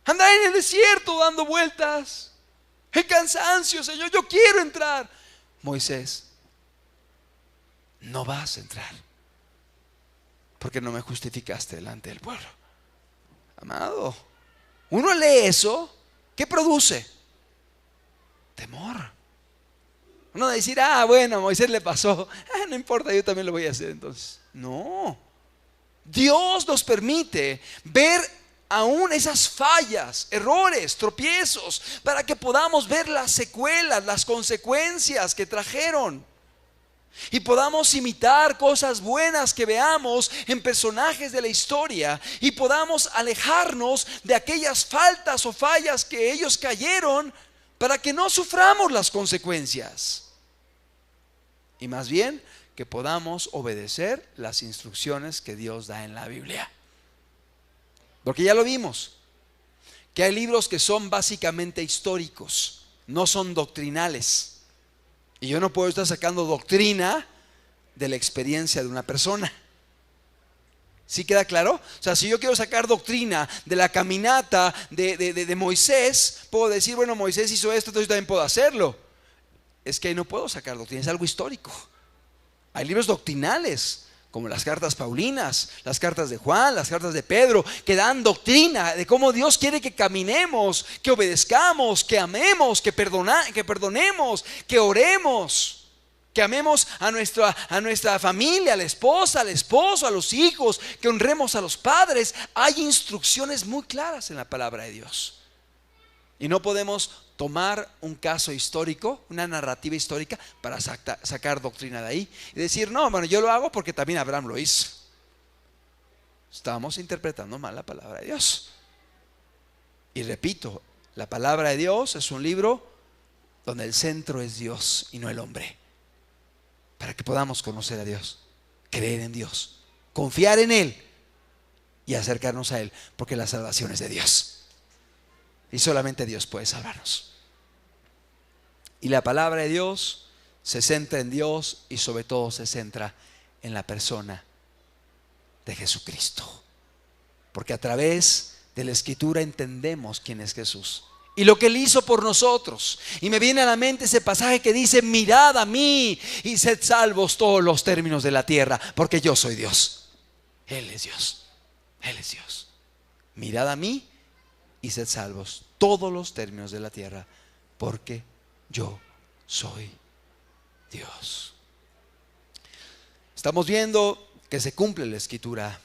andar en el desierto dando vueltas, el cansancio. Señor, yo quiero entrar. Moisés, no vas a entrar porque no me justificaste delante del pueblo. Amado, uno lee eso, ¿qué produce? Temor. Uno va a decir: ah, bueno, a Moisés le pasó, no importa, yo también lo voy a hacer entonces. No, Dios nos permite ver aún esas fallas, errores, tropiezos, para que podamos ver las secuelas, las consecuencias que trajeron, y podamos imitar cosas buenas que veamos en personajes de la historia, y podamos alejarnos de aquellas faltas o fallas que ellos cayeron, para que no suframos las consecuencias, y más bien que podamos obedecer las instrucciones que Dios da en la Biblia. Porque ya lo vimos, que hay libros que son básicamente históricos, no son doctrinales. Y yo no puedo estar sacando doctrina de la experiencia de una persona. ¿Sí queda claro? O sea, si yo quiero sacar doctrina de la caminata de Moisés, puedo decir, bueno, Moisés hizo esto, entonces yo también puedo hacerlo. Es que ahí no puedo sacar doctrina, es algo histórico. Hay libros doctrinales, como las cartas paulinas, las cartas de Juan, las cartas de Pedro, que dan doctrina de cómo Dios quiere que caminemos, que obedezcamos, que amemos, que perdonemos, que oremos, que amemos a nuestra familia, a la esposa, al esposo, a los hijos, que honremos a los padres. Hay instrucciones muy claras en la palabra de Dios. Y no podemos tomar un caso histórico, una narrativa histórica, para sacar doctrina de ahí y decir, no, bueno, yo lo hago porque también Abraham lo hizo. Estamos interpretando mal la palabra de Dios. Y repito, la palabra de Dios es un libro donde el centro es Dios y no el hombre, para que podamos conocer a Dios, creer en Dios, confiar en Él y acercarnos a Él, porque la salvación es de Dios. Y solamente Dios puede salvarnos. Y la palabra de Dios se centra en Dios y sobre todo se centra en la persona de Jesucristo. Porque a través de la Escritura entendemos quién es Jesús y lo que Él hizo por nosotros. Y me viene a la mente ese pasaje que dice, mirad a mí y sed salvos todos los términos de la tierra, porque yo soy Dios. Él es Dios. Él es Dios. Mirad a mí y sed salvos todos los términos de la tierra, porque yo soy Dios. Estamos viendo que se cumple la Escritura,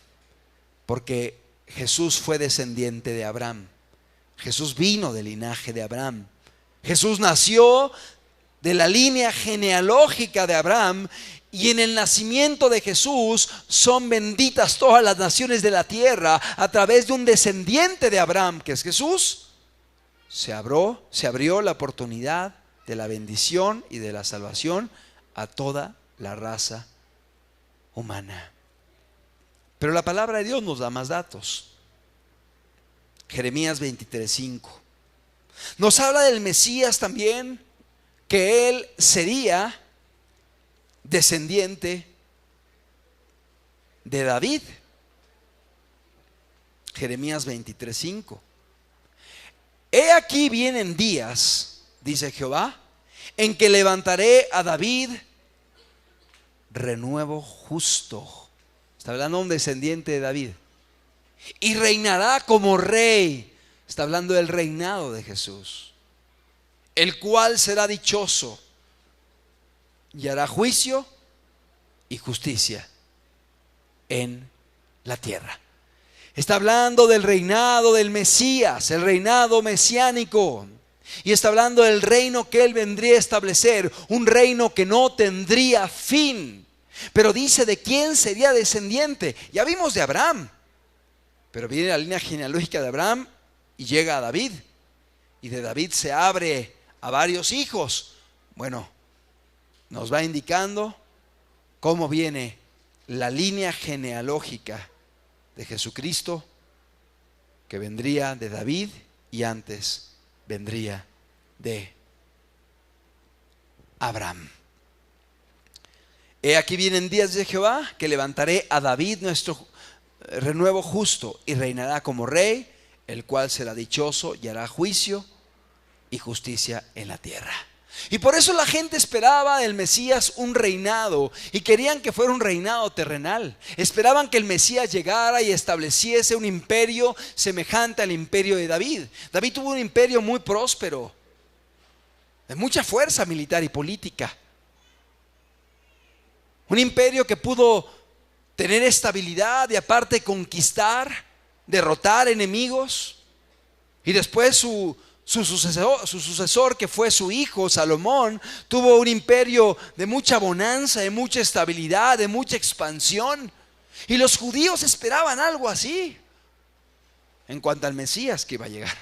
porque Jesús fue descendiente de Abraham. Jesús vino del linaje de Abraham. Jesús nació de la línea genealógica de Abraham. Y en el nacimiento de Jesús son benditas todas las naciones de la tierra a través de un descendiente de Abraham, que es Jesús. Se abrió la oportunidad de la bendición y de la salvación a toda la raza humana. Pero la palabra de Dios nos da más datos. Jeremías 23:5 nos habla del Mesías también, que Él sería descendiente de David. Jeremías 23:5. He aquí vienen días, dice Jehová, en que levantaré a David renuevo justo. Está hablando de un descendiente de David. Y reinará como rey. Está hablando del reinado de Jesús. El cual será dichoso y hará juicio y justicia en la tierra. Está hablando del reinado del Mesías, el reinado mesiánico. Y está hablando del reino que Él vendría a establecer, un reino que no tendría fin. Pero dice de quién sería descendiente. Ya vimos de Abraham, pero viene la línea genealógica de Abraham y llega a David. Y de David se abre a varios hijos. Bueno, nos va indicando cómo viene la línea genealógica de Jesucristo, que vendría de David y antes vendría de Abraham. He aquí vienen días de Jehová, que levantaré a David nuestro renuevo justo, y reinará como rey, el cual será dichoso y hará juicio y justicia en la tierra. Y por eso la gente esperaba del Mesías un reinado, y querían que fuera un reinado terrenal. Esperaban que el Mesías llegara y estableciese un imperio semejante al imperio de David. David tuvo un imperio muy próspero, de mucha fuerza militar y política. Un imperio que pudo tener estabilidad y aparte conquistar, derrotar enemigos. Y después su sucesor, que fue su hijo Salomón, tuvo un imperio de mucha bonanza, de mucha estabilidad, de mucha expansión. Y los judíos esperaban algo así en cuanto al Mesías que iba a llegar.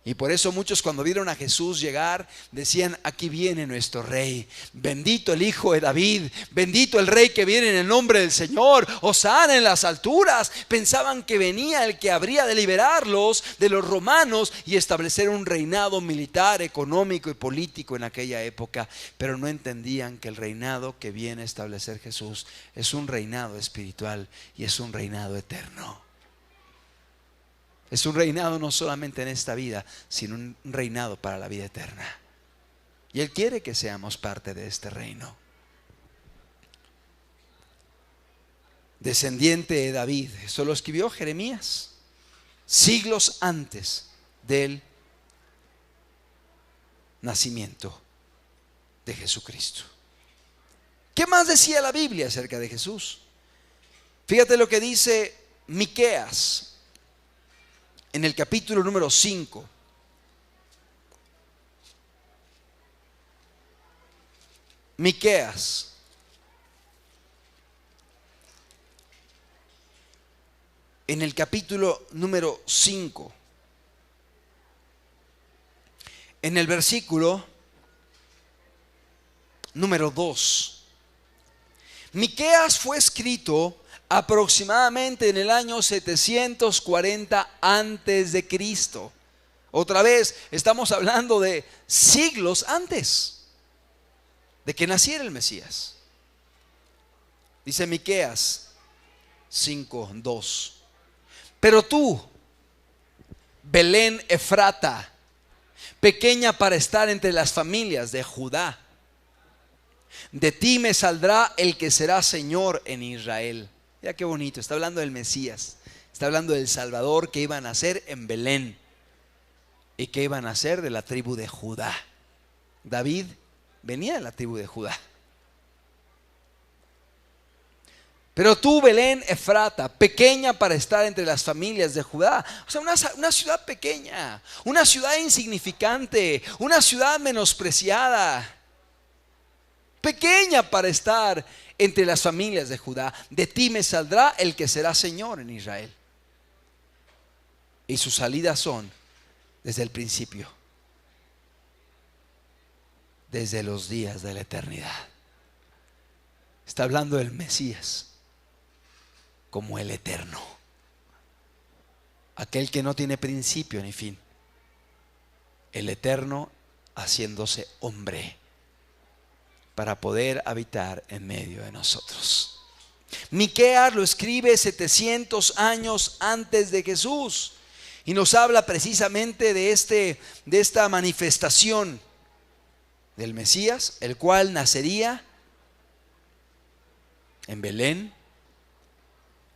Y por eso muchos, cuando vieron a Jesús llegar, decían: aquí viene nuestro rey, bendito el hijo de David, bendito el rey que viene en el nombre del Señor, hosana en las alturas. Pensaban que venía el que habría de liberarlos de los romanos y establecer un reinado militar, económico y político en aquella época. Pero no entendían que el reinado que viene a establecer Jesús es un reinado espiritual y es un reinado eterno. Es un reinado no solamente en esta vida, sino un reinado para la vida eterna. Y Él quiere que seamos parte de este reino. Descendiente de David, eso lo escribió Jeremías, siglos antes del nacimiento de Jesucristo. ¿Qué más decía la Biblia acerca de Jesús? Fíjate lo que dice Miqueas en el capítulo número 5. Miqueas en el capítulo número 5, en el versículo número 2. Miqueas fue escrito aproximadamente en el año 740 antes de Cristo. Otra vez estamos hablando de siglos antes de que naciera el Mesías. Dice Miqueas 5:2: pero tú, Belén Efrata, pequeña para estar entre las familias de Judá, de ti me saldrá el que será Señor en Israel. Mira qué bonito, está hablando del Mesías, está hablando del Salvador que iba a nacer en Belén y que iba a nacer de la tribu de Judá. David venía de la tribu de Judá. Pero tú, Belén Efrata, pequeña para estar entre las familias de Judá. O sea, una ciudad pequeña, una ciudad insignificante, una ciudad menospreciada, pequeña para estar entre las familias de Judá. De ti me saldrá el que será Señor en Israel. Y sus salidas son desde el principio, desde los días de la eternidad. Está hablando del Mesías como el eterno, aquel que no tiene principio ni fin, el eterno haciéndose hombre para poder habitar en medio de nosotros. Miqueas lo escribe 700 años antes de Jesús y nos habla precisamente de esta manifestación del Mesías, el cual nacería en Belén,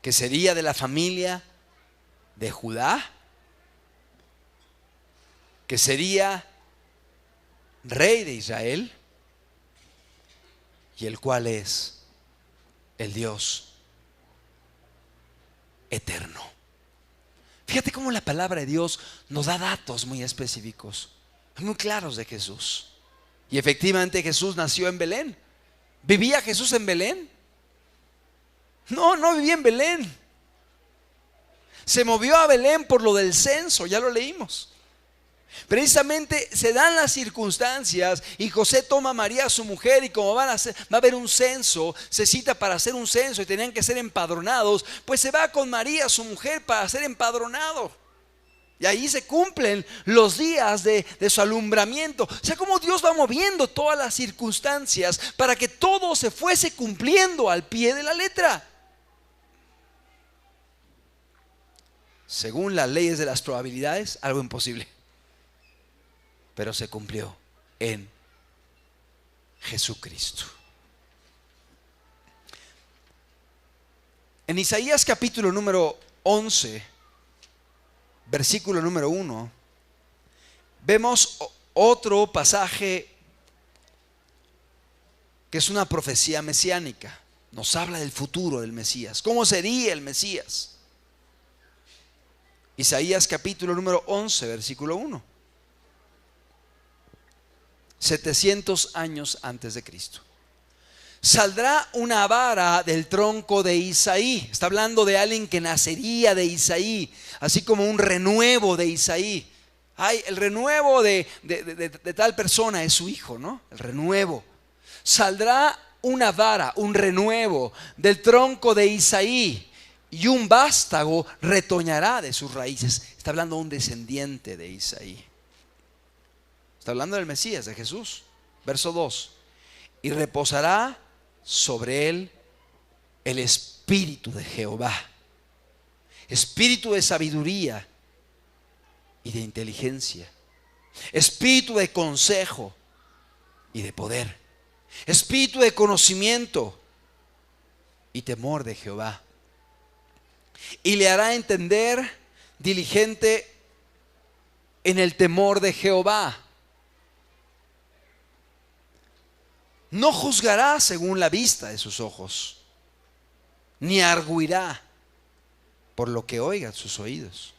que sería de la familia de Judá, que sería rey de Israel, y el cual es el Dios eterno. Fíjate cómo la palabra de Dios nos da datos muy específicos, muy claros de Jesús. Y efectivamente Jesús nació en Belén. ¿Vivía Jesús en Belén? No vivía en Belén. Se movió a Belén por lo del censo, ya lo leímos. Precisamente se dan las circunstancias y José toma a María, su mujer, y como va a haber un censo, se cita para hacer un censo y tenían que ser empadronados, pues se va con María, su mujer, para ser empadronado. Y ahí se cumplen los días de su alumbramiento. O sea, como Dios va moviendo todas las circunstancias para que todo se fuese cumpliendo al pie de la letra. Según las leyes de las probabilidades, algo imposible. Pero se cumplió en Jesucristo. En Isaías capítulo número 11, versículo número 1, vemos otro pasaje que es una profecía mesiánica. Nos habla del futuro del Mesías. ¿Cómo sería el Mesías? Isaías capítulo número 11, versículo 1. 700 años antes de Cristo. Saldrá una vara del tronco de Isaí. Está hablando de alguien que nacería de Isaí, así como un renuevo de Isaí. Ay, el renuevo de tal persona es su hijo, ¿no? El renuevo. Saldrá una vara, un renuevo del tronco de Isaí, y un vástago retoñará de sus raíces. Está hablando de un descendiente de Isaí. Está hablando del Mesías, de Jesús. Verso 2. Y reposará sobre él el espíritu de Jehová, espíritu de sabiduría y de inteligencia, espíritu de consejo y de poder, espíritu de conocimiento y temor de Jehová. Y le hará entender diligente en el temor de Jehová. No juzgará según la vista de sus ojos, ni arguirá por lo que oigan sus oídos,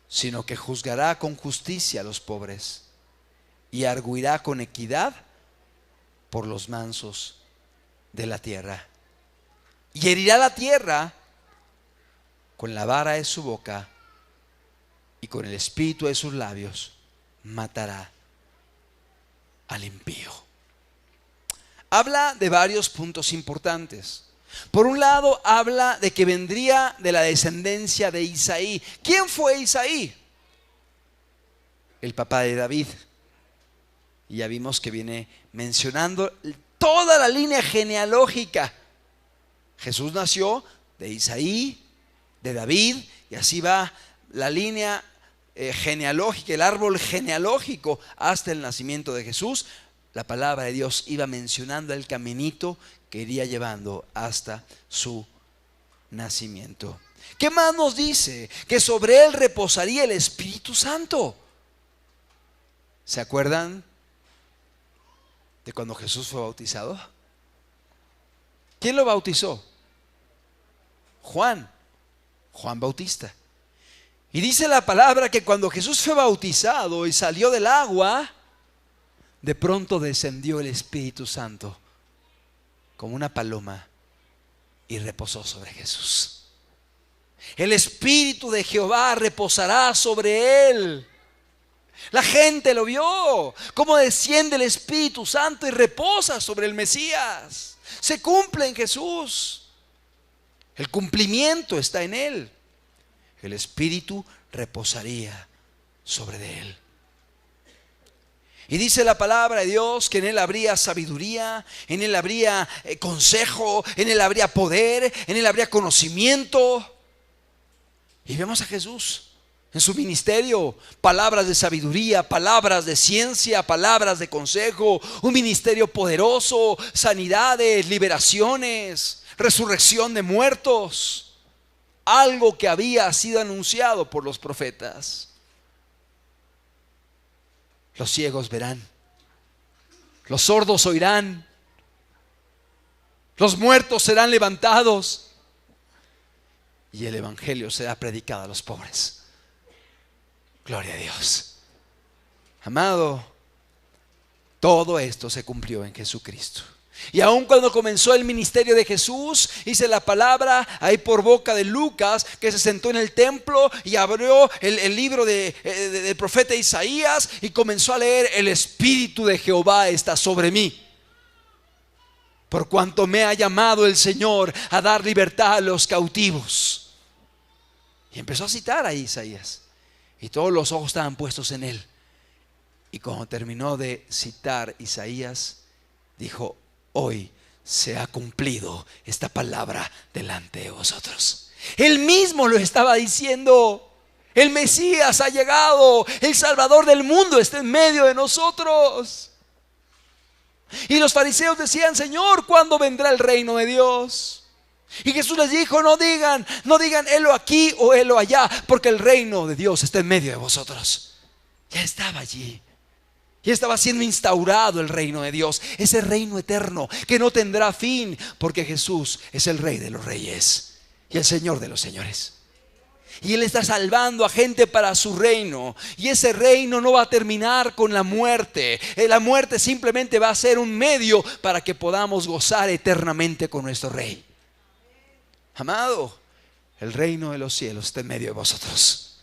sino que juzgará con justicia a los pobres y arguirá con equidad por los mansos de la tierra. Y herirá la tierra con la vara de su boca, y con el espíritu de sus labios matará al impío. Habla de varios puntos importantes. Por un lado, habla de que vendría de la descendencia de Isaí. ¿Quién fue Isaí? El papá de David. Y ya vimos que viene mencionando toda la línea genealógica. Jesús nació de Isaí, de David, y así va la línea genealógica, el árbol genealógico hasta el nacimiento de Jesús. La palabra de Dios iba mencionando el caminito que iría llevando hasta su nacimiento. ¿Qué más nos dice? Que sobre él reposaría el Espíritu Santo. ¿Se acuerdan de cuando Jesús fue bautizado? ¿Quién lo bautizó? Juan Bautista. Y dice la palabra que cuando Jesús fue bautizado y salió del agua, de pronto descendió el Espíritu Santo como una paloma y reposó sobre Jesús. El Espíritu de Jehová reposará sobre él. La gente lo vio, cómo desciende el Espíritu Santo y reposa sobre el Mesías. Se cumple en Jesús. El cumplimiento está en él. El Espíritu reposaría sobre él. Y dice la palabra de Dios que en él habría sabiduría, en él habría consejo, en él habría poder, en él habría conocimiento. Y vemos a Jesús en su ministerio, palabras de sabiduría, palabras de ciencia, palabras de consejo, un ministerio poderoso, sanidades, liberaciones, resurrección de muertos, algo que había sido anunciado por los profetas. Los ciegos verán, los sordos oirán, los muertos serán levantados y el evangelio será predicado a los pobres. Gloria a Dios. Amado, todo esto se cumplió en Jesucristo. Y aun cuando comenzó el ministerio de Jesús, dice la palabra ahí por boca de Lucas, que se sentó en el templo y abrió el libro del profeta Isaías y comenzó a leer: el Espíritu de Jehová está sobre mí, por cuanto me ha llamado el Señor a dar libertad a los cautivos. Y empezó a citar a Isaías, y todos los ojos estaban puestos en él. Y cuando terminó de citar Isaías, dijo: hoy se ha cumplido esta palabra delante de vosotros. Él mismo lo estaba diciendo. El Mesías ha llegado, el Salvador del mundo está en medio de nosotros. Y los fariseos decían: Señor, ¿cuándo vendrá el reino de Dios? Y Jesús les dijo: no digan helo aquí o helo allá, porque el reino de Dios está en medio de vosotros. Ya estaba allí. Y estaba siendo instaurado el reino de Dios, ese reino eterno que no tendrá fin, porque Jesús es el Rey de los reyes y el Señor de los señores. Y Él está salvando a gente para su reino. Y ese reino no va a terminar con la muerte. La muerte simplemente va a ser un medio para que podamos gozar eternamente con nuestro Rey. Amado, el reino de los cielos está en medio de vosotros.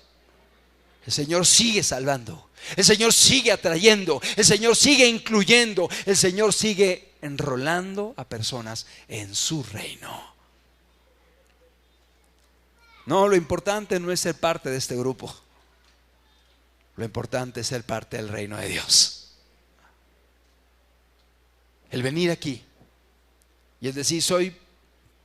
El Señor sigue salvando. El Señor sigue atrayendo. El Señor sigue incluyendo. El Señor sigue enrolando a personas en su reino. No, lo importante no es ser parte de este grupo. Lo importante es ser parte del reino de Dios. El venir aquí y el decir, soy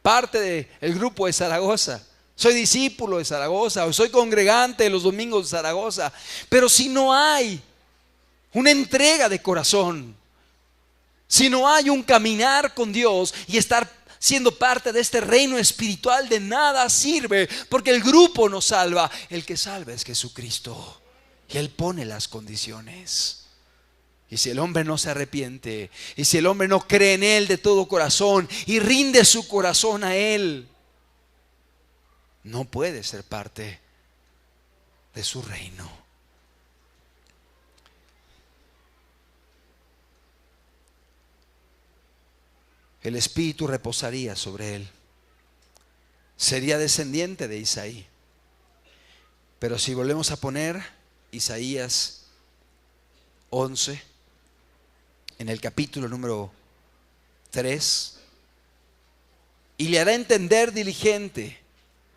parte del grupo de Zaragoza, soy discípulo de Zaragoza, o soy congregante de los domingos de Zaragoza. Pero si no hay una entrega de corazón, si no hay un caminar con Dios y estar siendo parte de este reino espiritual, de nada sirve, porque el grupo no salva. El que salva es Jesucristo, y Él pone las condiciones. Y si el hombre no se arrepiente, y si el hombre no cree en Él de todo corazón y rinde su corazón a Él, no puede ser parte de su reino. El Espíritu reposaría sobre él. Sería descendiente de Isaí. Pero si volvemos a poner Isaías 11, en el capítulo número 3, y le hará entender diligente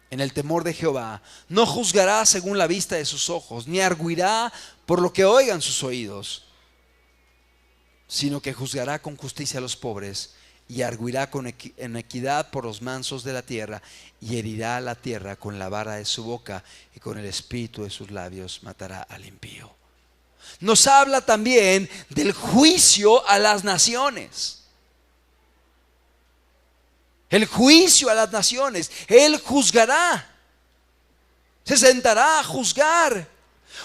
en el temor de Jehová. No juzgará según la vista de sus ojos, ni arguirá por lo que oigan sus oídos, sino que juzgará con justicia a los pobres, y arguirá en equidad por los mansos de la tierra, y herirá la tierra con la vara de su boca, y con el espíritu de sus labios matará al impío. Nos habla también del juicio a las naciones. El juicio a las naciones. Él juzgará. Se sentará a juzgar.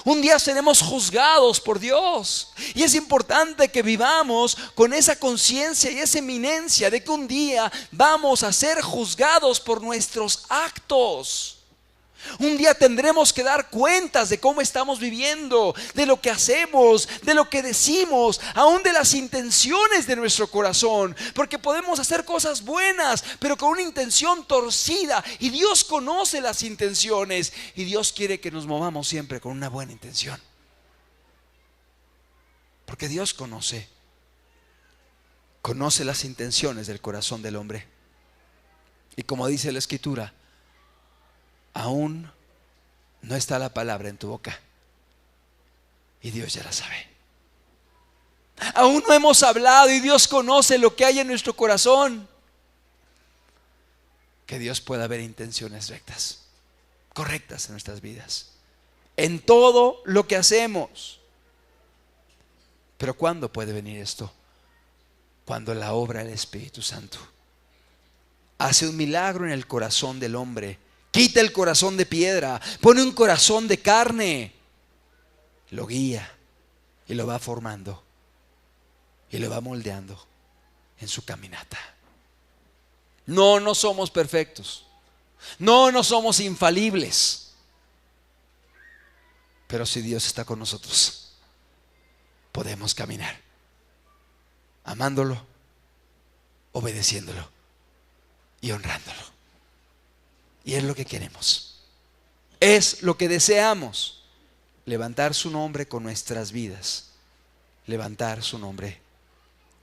Un día seremos juzgados por Dios. Y es importante que vivamos con esa conciencia y esa eminencia de que un día vamos a ser juzgados por nuestros actos. Un día tendremos que dar cuentas de cómo estamos viviendo, de lo que hacemos, de lo que decimos, aún de las intenciones de nuestro corazón. Porque podemos hacer cosas buenas, pero con una intención torcida. Y Dios conoce las intenciones. Y Dios quiere que nos movamos siempre con una buena intención. Porque Dios conoce las intenciones del corazón del hombre. Y como dice la Escritura, aún no está la palabra en tu boca y Dios ya la sabe. Aún no hemos hablado y Dios conoce lo que hay en nuestro corazón. Que Dios pueda ver intenciones rectas, correctas en nuestras vidas, en todo lo que hacemos. Pero ¿cuándo puede venir esto? Cuando la obra del Espíritu Santo hace un milagro en el corazón del hombre. Quita el corazón de piedra, pone un corazón de carne, lo guía y lo va formando y lo va moldeando en su caminata. No somos perfectos, no somos infalibles, pero si Dios está con nosotros, podemos caminar amándolo, obedeciéndolo y honrándolo. Y es lo que queremos, es lo que deseamos, levantar su nombre con nuestras vidas, levantar su nombre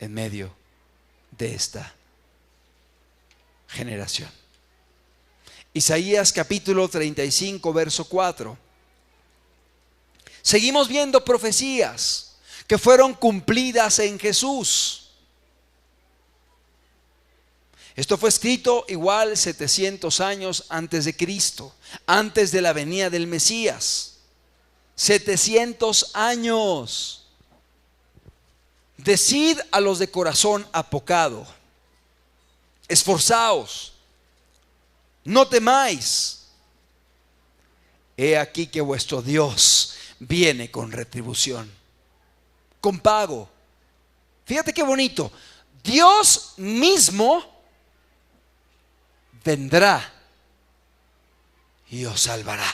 en medio de esta generación. Isaías capítulo 35, verso 4. Seguimos viendo profecías que fueron cumplidas en Jesús. Esto fue escrito igual 700 años antes de Cristo, antes de la venida del Mesías. 700 años. Decid a los de corazón apocado, esforzaos, no temáis. He aquí que vuestro Dios viene con retribución, con pago. Fíjate qué bonito. Dios mismo vendrá y os salvará.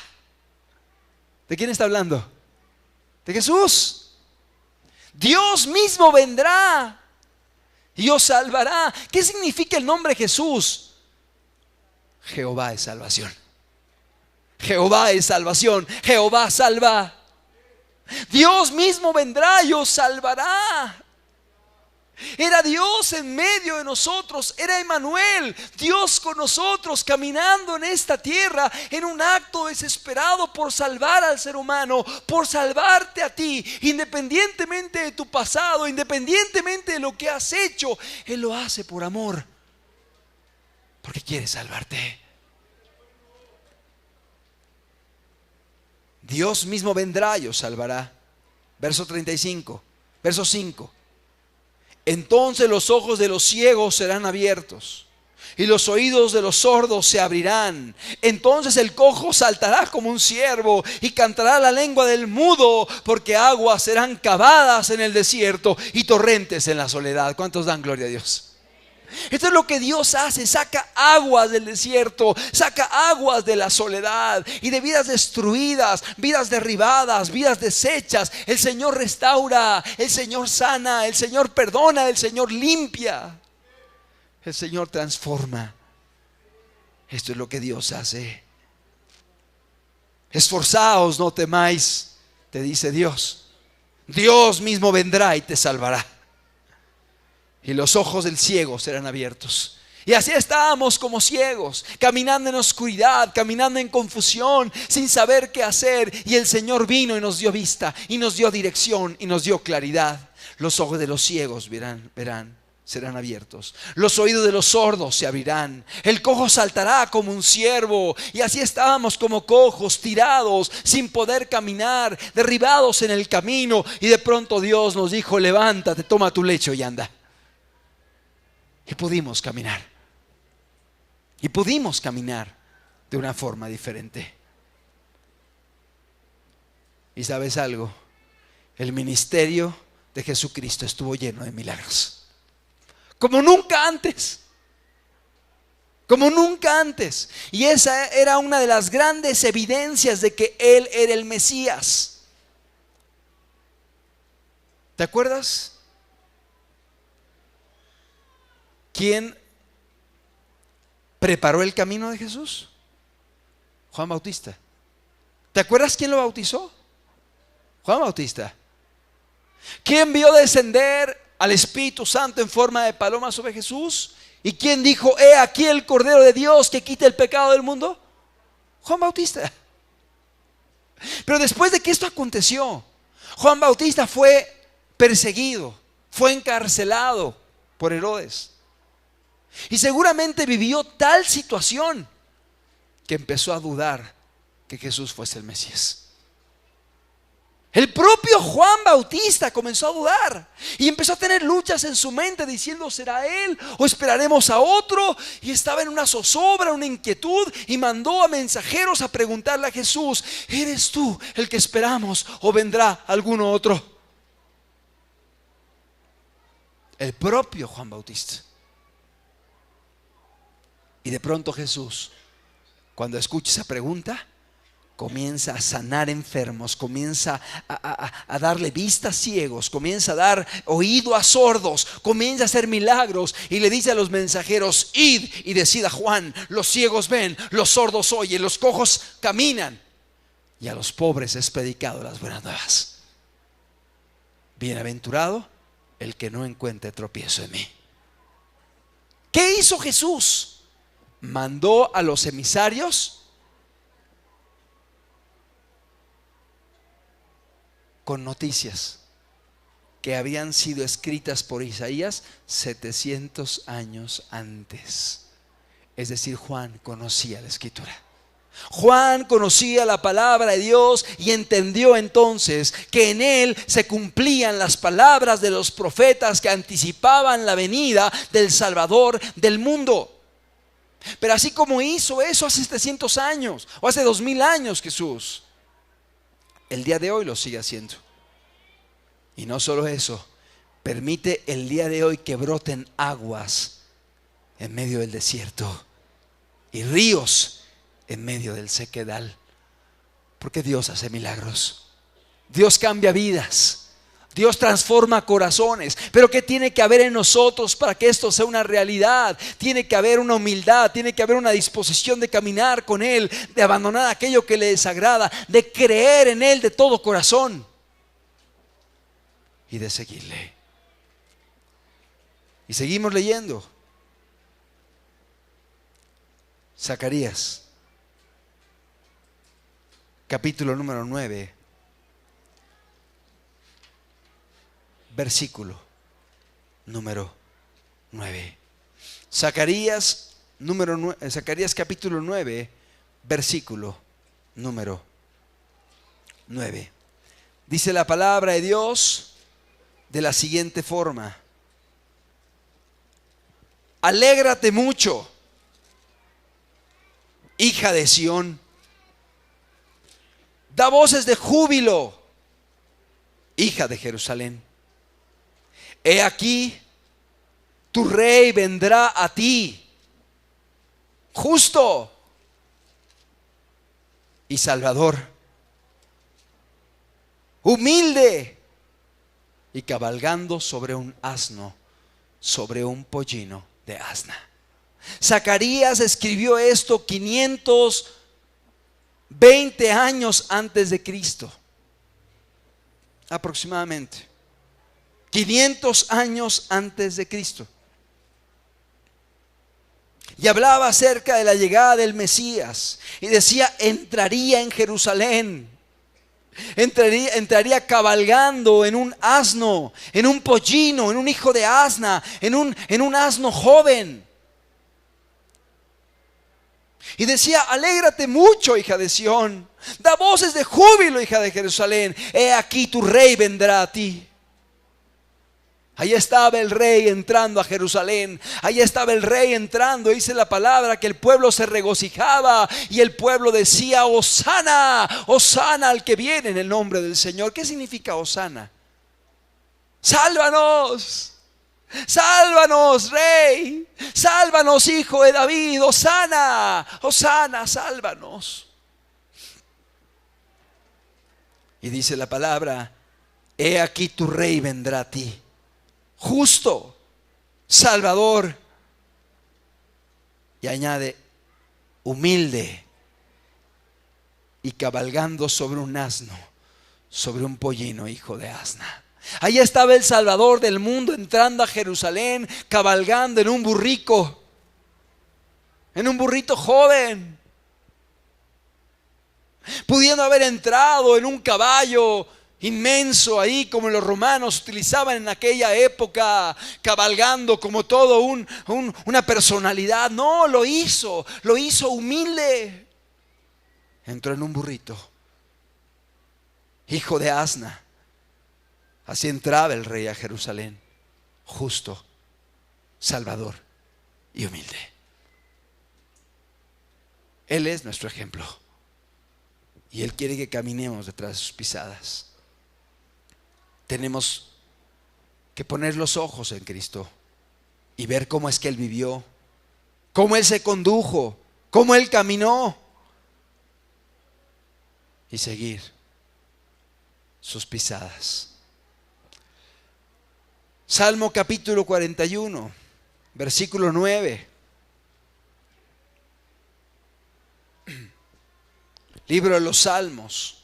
¿De quién está hablando? De Jesús. Dios mismo vendrá y os salvará. ¿Qué significa el nombre Jesús? Jehová es salvación. Jehová es salvación. Jehová salva. Dios mismo vendrá y os salvará. Era Dios en medio de nosotros, era Emmanuel, Dios con nosotros, caminando en esta tierra en un acto desesperado por salvar al ser humano, por salvarte a ti, independientemente de tu pasado, independientemente de lo que has hecho. Él lo hace por amor, porque quiere salvarte. Dios mismo vendrá y os salvará. Verso 35, verso 5. Entonces los ojos de los ciegos serán abiertos y los oídos de los sordos se abrirán. Entonces el cojo saltará como un ciervo y cantará la lengua del mudo, porque aguas serán cavadas en el desierto y torrentes en la soledad. ¿Cuántos dan gloria a Dios? Esto es lo que Dios hace: saca aguas del desierto, saca aguas de la soledad y de vidas destruidas, vidas derribadas, vidas deshechas. El Señor restaura, el Señor sana, el Señor perdona, el Señor limpia, el Señor transforma. Esto es lo que Dios hace. Esforzaos, no temáis, te dice Dios. Dios mismo vendrá y te salvará. Y los ojos del ciego serán abiertos. Y así estábamos como ciegos, caminando en oscuridad, caminando en confusión, sin saber qué hacer. Y el Señor vino y nos dio vista, y nos dio dirección, y nos dio claridad. Los ojos de los ciegos verán, serán abiertos. Los oídos de los sordos se abrirán. El cojo saltará como un ciervo. Y así estábamos como cojos, tirados, sin poder caminar, derribados en el camino. Y de pronto Dios nos dijo: levántate, toma tu lecho y anda. Y pudimos caminar. Y pudimos caminar de una forma diferente. Y ¿sabes algo? El ministerio de Jesucristo estuvo lleno de milagros, como nunca antes. Como nunca antes. Y esa era una de las grandes evidencias de que Él era el Mesías. ¿Te acuerdas? ¿Quién preparó el camino de Jesús? Juan Bautista. ¿Te acuerdas quién lo bautizó? Juan Bautista. ¿Quién vio descender al Espíritu Santo en forma de paloma sobre Jesús? ¿Y quién dijo: he aquí el Cordero de Dios que quita el pecado del mundo? Juan Bautista. Pero después de que esto aconteció, Juan Bautista fue perseguido, fue encarcelado por Herodes. Y seguramente vivió tal situación que empezó a dudar que Jesús fuese el Mesías. El propio Juan Bautista comenzó a dudar y empezó a tener luchas en su mente, diciendo: ¿será él o esperaremos a otro? Y estaba en una zozobra, una inquietud, y mandó a mensajeros a preguntarle a Jesús: ¿eres tú el que esperamos o vendrá alguno otro? El propio Juan Bautista. Y de pronto Jesús, cuando escucha esa pregunta, comienza a sanar enfermos, comienza a darle vista a ciegos, comienza a dar oído a sordos, comienza a hacer milagros. Y le dice a los mensajeros: id y decid a Juan: los ciegos ven, los sordos oyen, los cojos caminan, y a los pobres es predicado las buenas nuevas. Bienaventurado el que no encuentre tropiezo en mí. ¿Qué hizo Jesús? Mandó a los emisarios con noticias que habían sido escritas por Isaías 700 años antes. Es decir, Juan conocía la Escritura. Juan conocía la palabra de Dios y entendió entonces que en él se cumplían las palabras de los profetas que anticipaban la venida del Salvador del mundo. Pero así como hizo eso hace 700 años o hace 2000 años Jesús, el día de hoy lo sigue haciendo. Y no solo eso, permite el día de hoy que broten aguas en medio del desierto y ríos en medio del sequedal, porque Dios hace milagros. Dios cambia vidas. Dios transforma corazones, pero ¿qué tiene que haber en nosotros para que esto sea una realidad? Tiene que haber una humildad, tiene que haber una disposición de caminar con Él, de abandonar aquello que le desagrada, de creer en Él de todo corazón y de seguirle. Y seguimos leyendo. Zacarías, capítulo número 9. Versículo número 9. Zacarías capítulo 9, versículo número 9. Dice la palabra de Dios de la siguiente forma: alégrate mucho, hija de Sión, da voces de júbilo, hija de Jerusalén. He aquí, tu rey vendrá a ti, justo y salvador, humilde y cabalgando sobre un asno, sobre un pollino de asna. Zacarías escribió esto 520 años antes de Cristo, aproximadamente 500 años antes de Cristo. Y hablaba acerca de la llegada del Mesías y decía: entraría en Jerusalén, entraría cabalgando en un asno, en un pollino, en un hijo de asna, en un asno joven. Y decía: alégrate mucho, hija de Sión, da voces de júbilo, hija de Jerusalén, he aquí tu rey vendrá a ti. Ahí estaba el rey entrando a Jerusalén. Ahí estaba el rey entrando. Dice la palabra que el pueblo se regocijaba y el pueblo decía: Hosana, Hosana al que viene en el nombre del Señor. ¿Qué significa Hosana? Sálvanos, sálvanos, rey, sálvanos, hijo de David. Hosana, Hosana, sálvanos. Y dice la palabra: he aquí tu rey vendrá a ti, justo, salvador. Y añade: humilde y cabalgando sobre un asno, sobre un pollino, hijo de asna. Ahí estaba el Salvador del mundo entrando a Jerusalén, cabalgando en un burrico, en un burrito joven, pudiendo haber entrado en un caballo inmenso ahí como los romanos utilizaban en aquella época, cabalgando como todo una personalidad. No, lo hizo humilde. Entró en un burrito, hijo de asna. Así entraba el rey a Jerusalén, justo, salvador y humilde. Él es nuestro ejemplo y Él quiere que caminemos detrás de sus pisadas. Tenemos que poner los ojos en Cristo y ver cómo es que Él vivió, cómo Él se condujo, cómo Él caminó, y seguir sus pisadas. Salmo capítulo 41, versículo 9. Libro de los Salmos,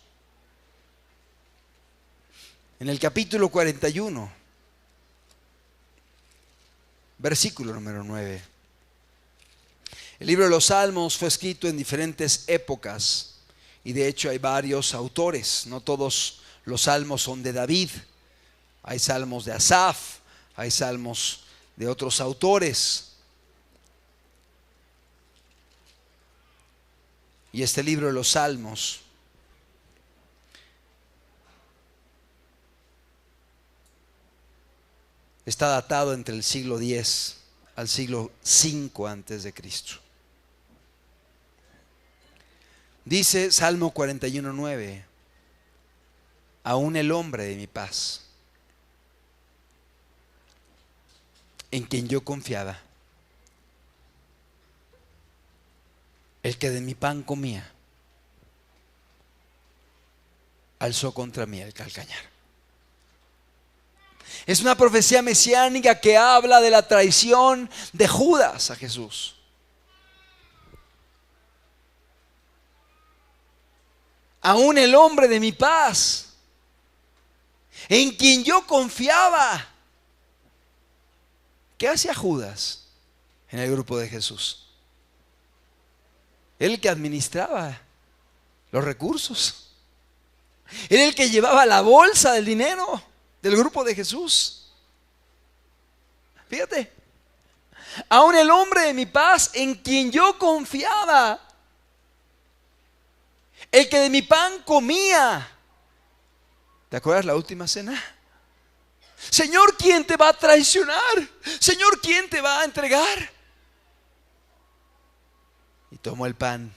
en el capítulo 41, versículo número 9. El libro de los Salmos fue escrito en diferentes épocas y de hecho hay varios autores. No todos los salmos son de David. Hay salmos de Asaf, hay salmos de otros autores. Y este libro de los Salmos está datado entre el siglo X al siglo V antes de Cristo. Dice Salmo 41:9: aún el hombre de mi paz, en quien yo confiaba, el que de mi pan comía, alzó contra mí el calcañar. Es una profecía mesiánica que habla de la traición de Judas a Jesús. Aún el hombre de mi paz, en quien yo confiaba. ¿Qué hacía Judas en el grupo de Jesús? Él el que administraba los recursos. Era el que llevaba la bolsa del dinero del grupo de Jesús. Fíjate, aún el hombre de mi paz, en quien yo confiaba, el que de mi pan comía. ¿Te acuerdas la última cena? Señor, ¿quién te va a traicionar? Señor, ¿quién te va a entregar? Y tomó el pan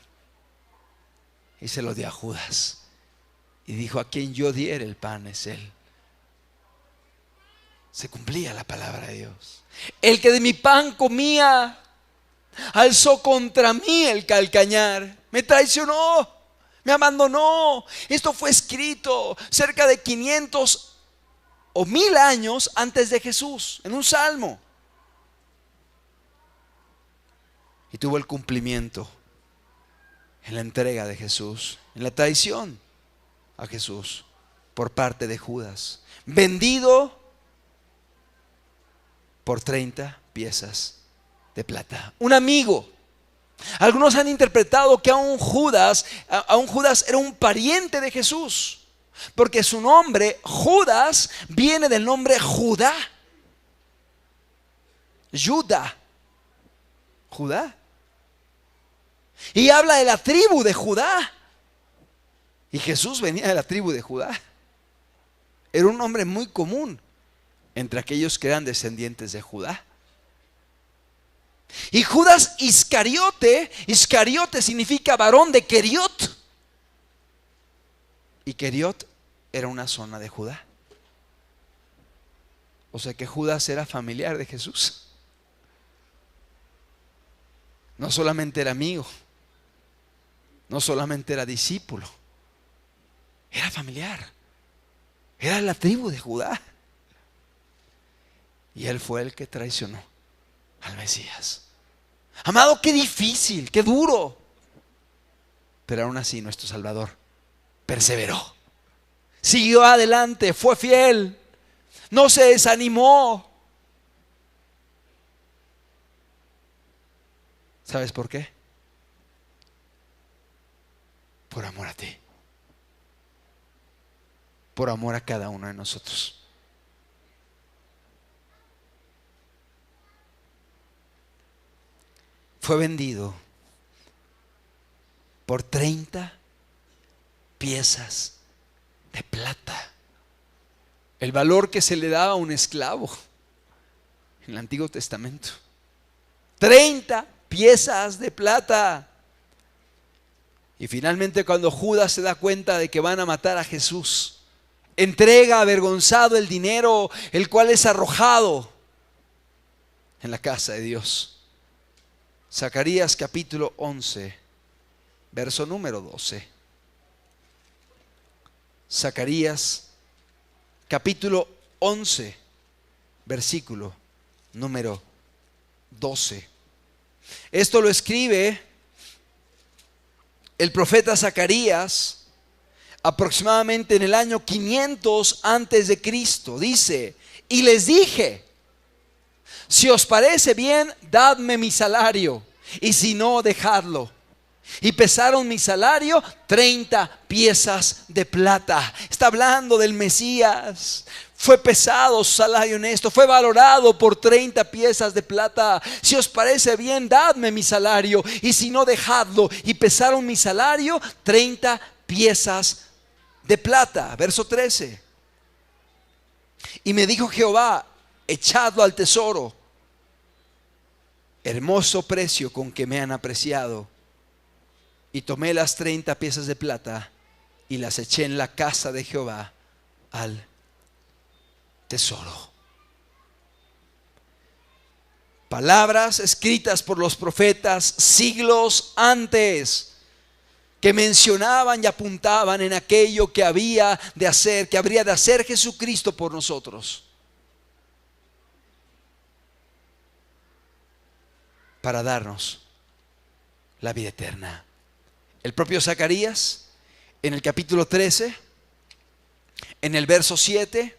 y se lo dio a Judas. Y dijo: a quien yo diere el pan es él. Se cumplía la palabra de Dios. El que de mi pan comía, alzó contra mí el calcañar. Me traicionó, me abandonó. Esto fue escrito cerca de 500 o 1000 años antes de Jesús, en un salmo. Y tuvo el cumplimiento en la entrega de Jesús, en la traición a Jesús por parte de Judas, vendido por 30 piezas de plata. Un amigo. Algunos han interpretado que aún Judas era un pariente de Jesús, porque su nombre, Judas, viene del nombre Judá. Judá. Y habla de la tribu de Judá. Y Jesús venía de la tribu de Judá. Era un nombre muy común entre aquellos que eran descendientes de Judá. Y Judas Iscariote significa varón de Queriot. Y Queriot era una zona de Judá. O sea que Judas era familiar de Jesús. No solamente era amigo, no solamente era discípulo, era familiar. Era la tribu de Judá. Y él fue el que traicionó al Mesías. Amado, qué difícil, qué duro. Pero aún así nuestro Salvador perseveró. Siguió adelante, fue fiel. No se desanimó. ¿Sabes por qué? Por amor a ti. Por amor a cada uno de nosotros. Fue vendido por 30 piezas de plata. El valor que se le daba a un esclavo en el Antiguo Testamento. 30 piezas de plata. Y finalmente, cuando Judas se da cuenta de que van a matar a Jesús, entrega avergonzado el dinero, el cual es arrojado en la casa de Dios. Zacarías capítulo 11, verso número 12. Zacarías capítulo 11, versículo número 12. Esto lo escribe el profeta Zacarías aproximadamente en el año 500 antes de Cristo. Dice: y les dije, si os parece bien, dadme mi salario, y si no, dejadlo. Y pesaron mi salario 30 piezas de plata. Está hablando del Mesías. Fue pesado su salario en esto, fue valorado por 30 piezas de plata. Si os parece bien, dadme mi salario, y si no, dejadlo. Y pesaron mi salario 30 piezas de plata. Verso 13. Y me dijo Jehová: echadlo al tesoro, hermoso precio con que me han apreciado. Y tomé las 30 piezas de plata y las eché en la casa de Jehová al tesoro. Palabras escritas por los profetas siglos antes, que mencionaban y apuntaban en aquello que había de hacer, que habría de hacer Jesucristo por nosotros. para darnos la vida eterna. El propio Zacarías, en el capítulo 13, en el verso 7,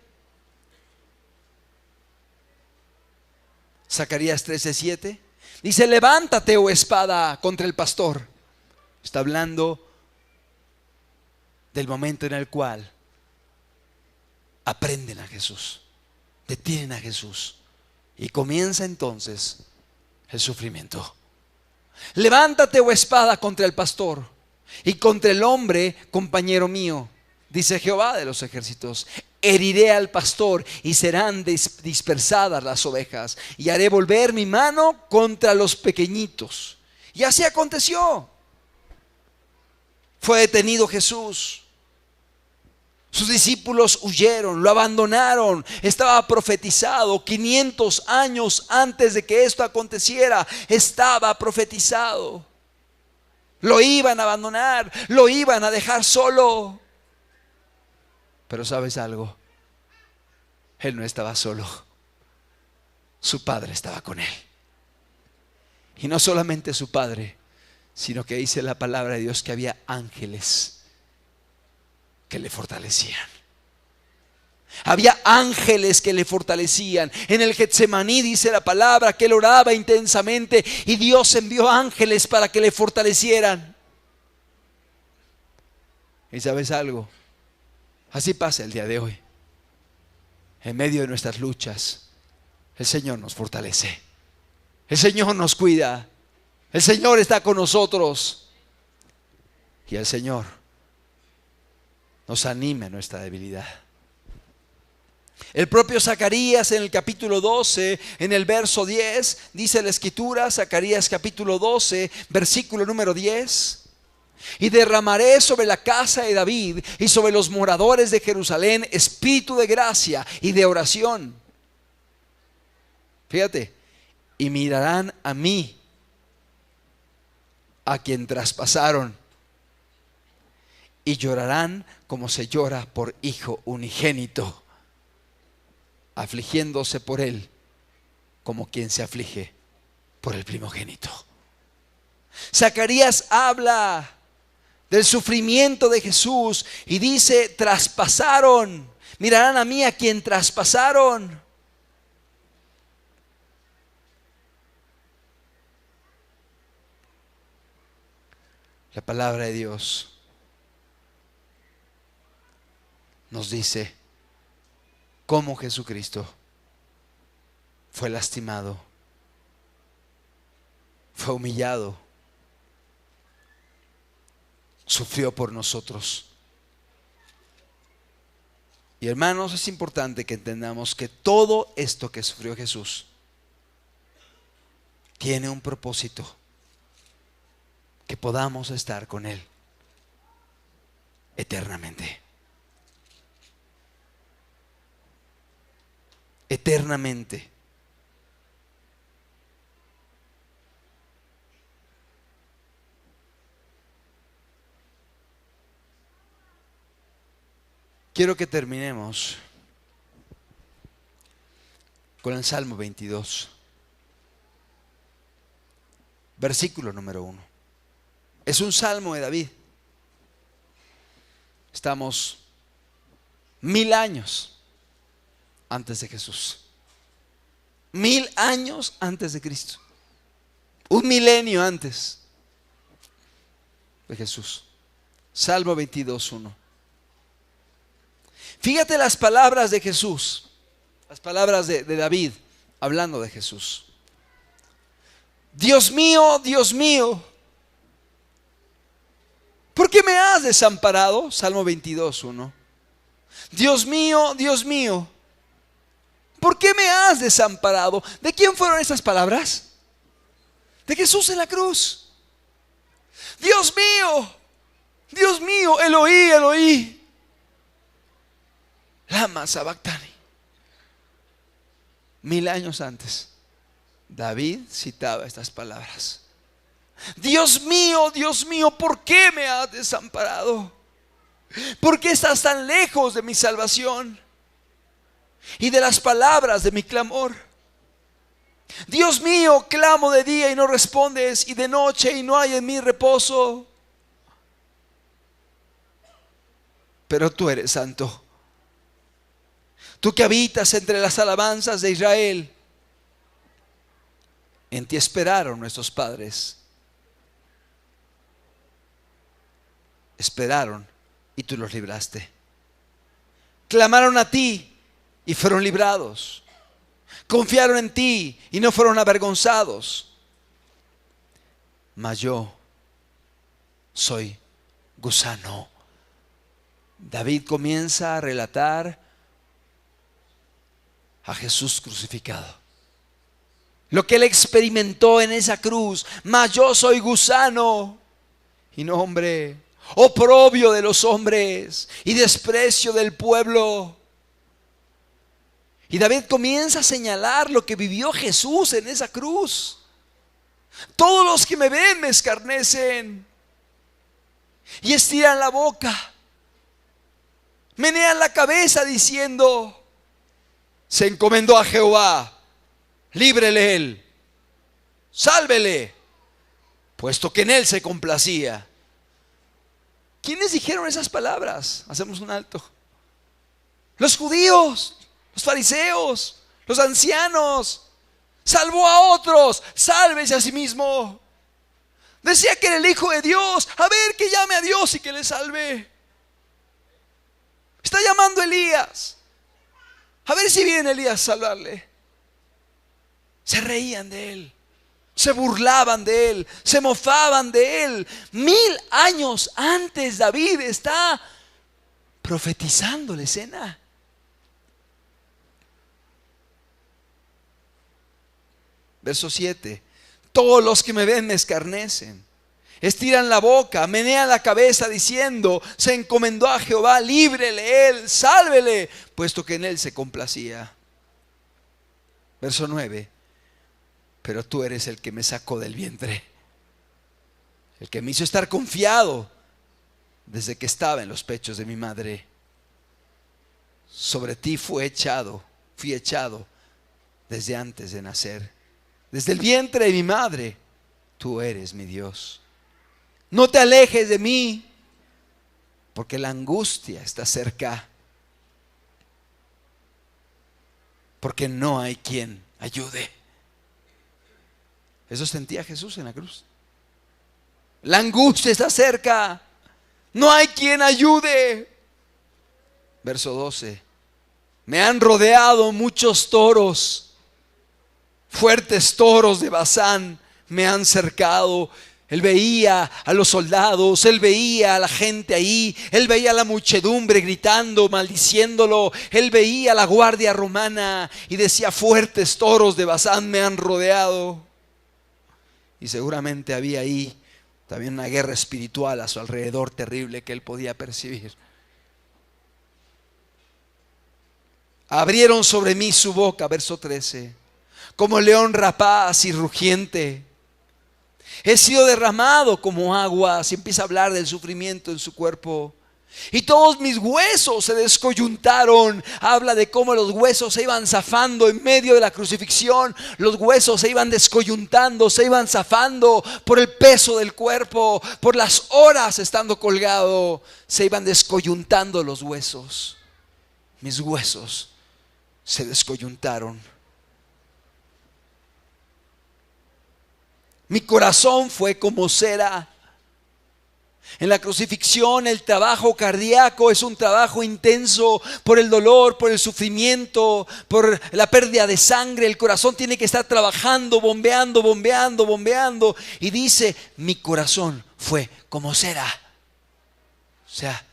Zacarías 13:7, dice: levántate, oh espada, contra el pastor. Está hablando del momento en el cual aprenden a Jesús, detienen a Jesús, y comienza entonces el sufrimiento. Levántate, oh espada, contra el pastor y contra el hombre compañero mío, dice Jehová de los ejércitos. Heriré al pastor y serán dispersadas las ovejas, y haré volver mi mano contra los pequeñitos. Y así aconteció. Fue detenido Jesús. Sus discípulos huyeron, lo abandonaron. Estaba profetizado 500 años antes de que esto aconteciera. Estaba profetizado. Lo iban a abandonar, lo iban a dejar solo. Pero ¿sabes algo? Él no estaba solo. Su padre estaba con él. Y no solamente su padre, sino que dice la palabra de Dios que había ángeles que le fortalecían. Había ángeles que le fortalecían. En el Getsemaní dice la palabra que él oraba intensamente y Dios envió ángeles para que le fortalecieran. ¿Y sabes algo? Así pasa el día de hoy. En medio de nuestras luchas, el Señor nos fortalece. El Señor nos cuida. El Señor está con nosotros. Y el Señor nos anima en nuestra debilidad. El propio Zacarías en el capítulo 12, en el verso 10, dice la escritura, Zacarías capítulo 12, versículo número 10. Y derramaré sobre la casa de David y sobre los moradores de Jerusalén espíritu de gracia y de oración. Fíjate, y mirarán a mí, a quien traspasaron, y llorarán como se llora por hijo unigénito, afligiéndose por él como quien se aflige por el primogénito. Zacarías habla del sufrimiento de Jesús y dice: traspasaron, mirarán a mí a quien traspasaron. La palabra de Dios nos dice cómo Jesucristo fue lastimado, fue humillado, sufrió por nosotros. Y hermanos, es importante que entendamos que todo esto que sufrió Jesús tiene un propósito: que podamos estar con Él eternamente. Eternamente. Quiero que terminemos con el Salmo 22, versículo número 1. Es un salmo de David. Estamos 1000 años antes de Jesús. 1000 años antes de Cristo. Un milenio antes de Jesús. Salmo 22:1. Fíjate las palabras de Jesús, las palabras de David hablando de Jesús. Dios mío, ¿por qué me has desamparado? Salmo 22:1. Dios mío, ¿por qué me has desamparado? ¿De quién fueron esas palabras? De Jesús en la cruz. Dios mío, Eloí, lama sabactani. 1000 años antes, David citaba estas palabras. Dios mío, ¿por qué me has desamparado? ¿Por qué estás tan lejos de mi salvación y de las palabras de mi clamor? Dios mío, clamo de día y no respondes, y de noche y no hay en mí reposo. Pero tú eres santo. Tú que habitas entre las alabanzas de Israel. En ti esperaron nuestros padres. Esperaron y tú los libraste. Clamaron a ti y fueron librados. Confiaron en ti y no fueron avergonzados. Mas yo soy gusano. David comienza a relatar a Jesús crucificado. Lo que él experimentó en esa cruz. Mas yo soy gusano y no hombre, oprobio de los hombres y desprecio del pueblo. Y David comienza a señalar lo que vivió Jesús en esa cruz. Todos los que me ven me escarnecen y estiran la boca, menean la cabeza diciendo: se encomendó a Jehová, líbrele él, sálvele, puesto que en él se complacía. ¿Quiénes dijeron esas palabras? Hacemos un alto. Los judíos, los fariseos, los ancianos. Salvó a otros, sálvese a sí mismo. Decía que era el Hijo de Dios. A ver, que llame a Dios y que le salve. Está llamando a Elías. A ver si viene Elías a salvarle. Se reían de él, se burlaban de él, se mofaban de él. 1000 años antes David está profetizando la escena. Verso 7. Todos los que me ven me escarnecen, estiran la boca, menean la cabeza diciendo: se encomendó a Jehová, líbrele él, sálvele, puesto que en él se complacía. Verso 9. Pero tú eres el que me sacó del vientre, el que me hizo estar confiado desde que estaba en los pechos de mi madre. Sobre ti fui echado desde antes de nacer. Desde el vientre de mi madre, tú eres mi Dios. No te alejes de mí, porque la angustia está cerca, porque no hay quien ayude. Eso sentía Jesús en la cruz. La angustia está cerca, no hay quien ayude. Verso 12. Me han rodeado muchos toros, fuertes toros de Basán me han cercado. Él veía a los soldados, él veía a la gente ahí, él veía a la muchedumbre gritando, maldiciéndolo, él veía a la guardia romana y decía: fuertes toros de Basán me han rodeado. Y seguramente había ahí también una guerra espiritual a su alrededor terrible que él podía percibir. Abrieron sobre mí su boca, verso 13, como león rapaz y rugiente. He sido derramado como agua. Se empieza a hablar del sufrimiento en su cuerpo. Y todos mis huesos se descoyuntaron. Habla de cómo los huesos se iban zafando en medio de la crucifixión. Los huesos se iban descoyuntando, se iban zafando por el peso del cuerpo, por las horas estando colgado. Se iban descoyuntando los huesos. Mis huesos se descoyuntaron. Mi corazón fue como cera. En la crucifixión el trabajo cardíaco es un trabajo intenso por el dolor, por el sufrimiento, por la pérdida de sangre. El corazón tiene que estar trabajando, bombeando. Y dice: mi corazón fue como cera. O sea,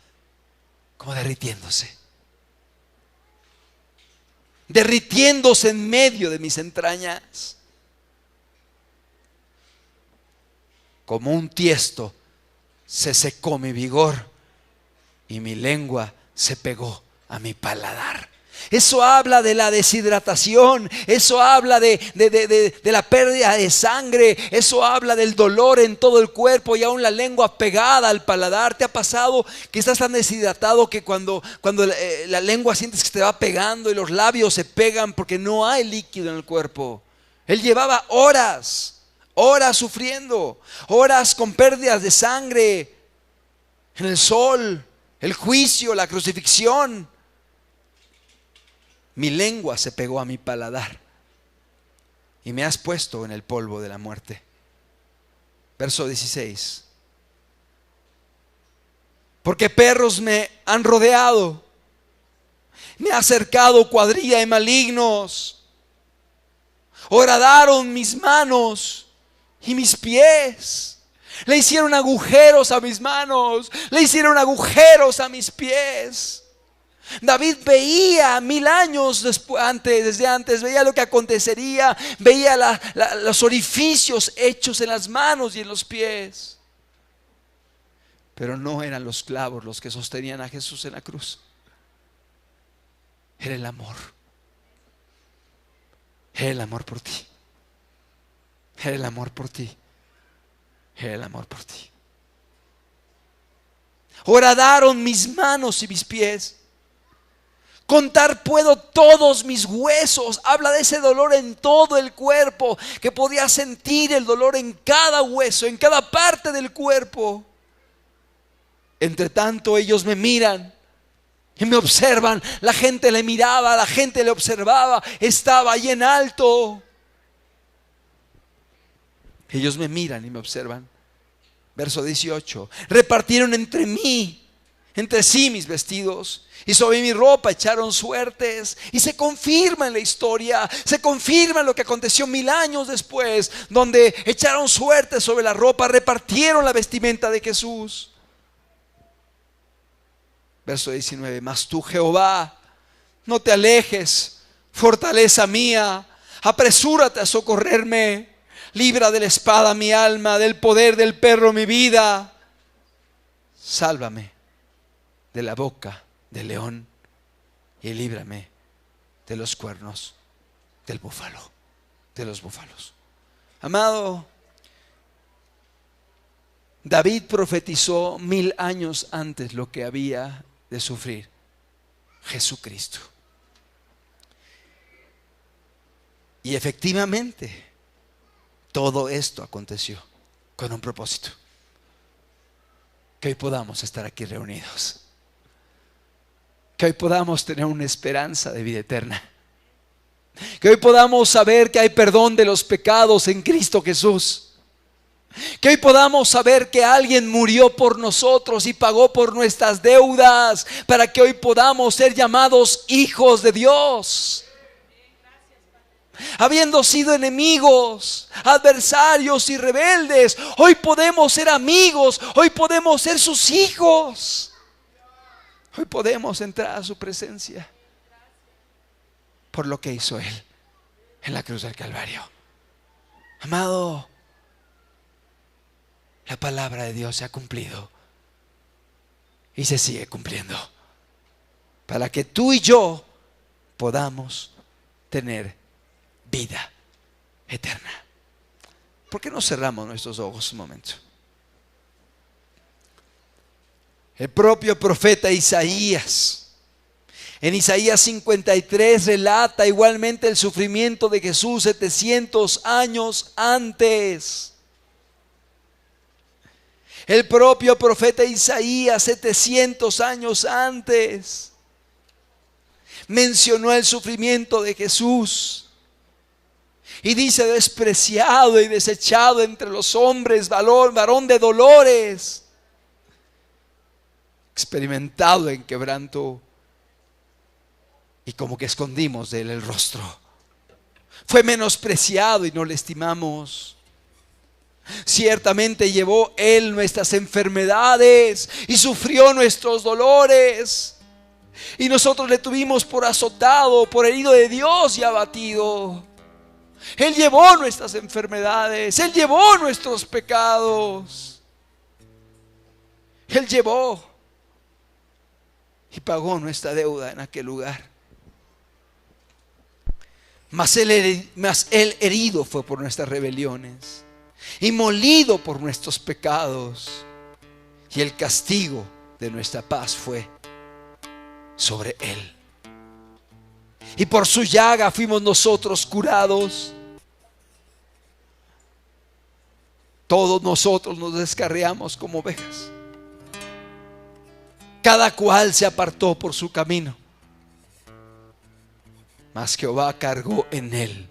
como derritiéndose. Derritiéndose en medio de mis entrañas. Como un tiesto se secó mi vigor y mi lengua se pegó a mi paladar. Eso habla de la deshidratación, eso habla de la pérdida de sangre, eso habla del dolor en todo el cuerpo y aún la lengua pegada al paladar. ¿Te ha pasado que estás tan deshidratado que cuando la lengua sientes que te va pegando y los labios se pegan porque no hay líquido en el cuerpo? Él llevaba horas, horas sufriendo, horas con pérdidas de sangre en el sol, el juicio, la crucifixión. Mi lengua se pegó a mi paladar y me has puesto en el polvo de la muerte. Verso 16. Porque perros me han rodeado, me ha cercado cuadrilla de malignos. Horadaron mis manos y mis pies. Le hicieron agujeros a mis manos, le hicieron agujeros a mis pies. David veía 1000 años desde antes, veía lo que acontecería, veía los orificios hechos en las manos y en los pies. Pero no eran los clavos los que sostenían a Jesús en la cruz. Era el amor. Era el amor por ti. Era el amor por ti. Era el amor por ti. Horadaron mis manos y mis pies. Contar puedo todos mis huesos. Habla de ese dolor en todo el cuerpo, que podía sentir el dolor en cada hueso, en cada parte del cuerpo. Entre tanto ellos me miran y me observan. La gente le miraba, la gente le observaba. Estaba ahí en alto. Ellos me miran y me observan. Verso 18. Repartieron entre sí mis vestidos, y sobre mi ropa echaron suertes. Y se confirma en la historia, se confirma en lo que aconteció 1000 años después, donde echaron suertes sobre la ropa, repartieron la vestimenta de Jesús. Verso 19. Mas tú, Jehová, no te alejes, fortaleza mía, apresúrate a socorrerme. Libra de la espada mi alma, del poder del perro mi vida. Sálvame de la boca del león y líbrame de los cuernos del búfalo, de los búfalos. Amado, David profetizó 1000 años antes lo que había de sufrir Jesucristo. Y efectivamente, todo esto aconteció con un propósito: que hoy podamos estar aquí reunidos, que hoy podamos tener una esperanza de vida eterna, que hoy podamos saber que hay perdón de los pecados en Cristo Jesús, que hoy podamos saber que alguien murió por nosotros y pagó por nuestras deudas, para que hoy podamos ser llamados hijos de Dios. Habiendo sido enemigos, adversarios y rebeldes, hoy podemos ser amigos, hoy podemos ser sus hijos. Hoy podemos entrar a su presencia por lo que hizo Él en la cruz del Calvario. Amado, la palabra de Dios se ha cumplido y se sigue cumpliendo, para que tú y yo podamos tener vida eterna. ¿Por qué no cerramos nuestros ojos un momento? El propio profeta Isaías, en Isaías 53, relata igualmente el sufrimiento de Jesús 700 años antes. El propio profeta Isaías 700 años antes mencionó el sufrimiento de Jesús. Y dice: despreciado y desechado entre los hombres, varón de dolores, experimentado en quebranto, y como que escondimos de él el rostro. Fue menospreciado y no le estimamos. Ciertamente llevó él nuestras enfermedades y sufrió nuestros dolores, y nosotros le tuvimos por azotado, por herido de Dios y abatido. Él llevó nuestras enfermedades, Él llevó nuestros pecados, Él llevó y pagó nuestra deuda en aquel lugar. Mas él herido fue por nuestras rebeliones y molido por nuestros pecados, y el castigo de nuestra paz fue sobre Él, y por su llaga fuimos nosotros curados. Todos nosotros nos descarriamos como ovejas. Cada cual se apartó por su camino, mas Jehová cargó en él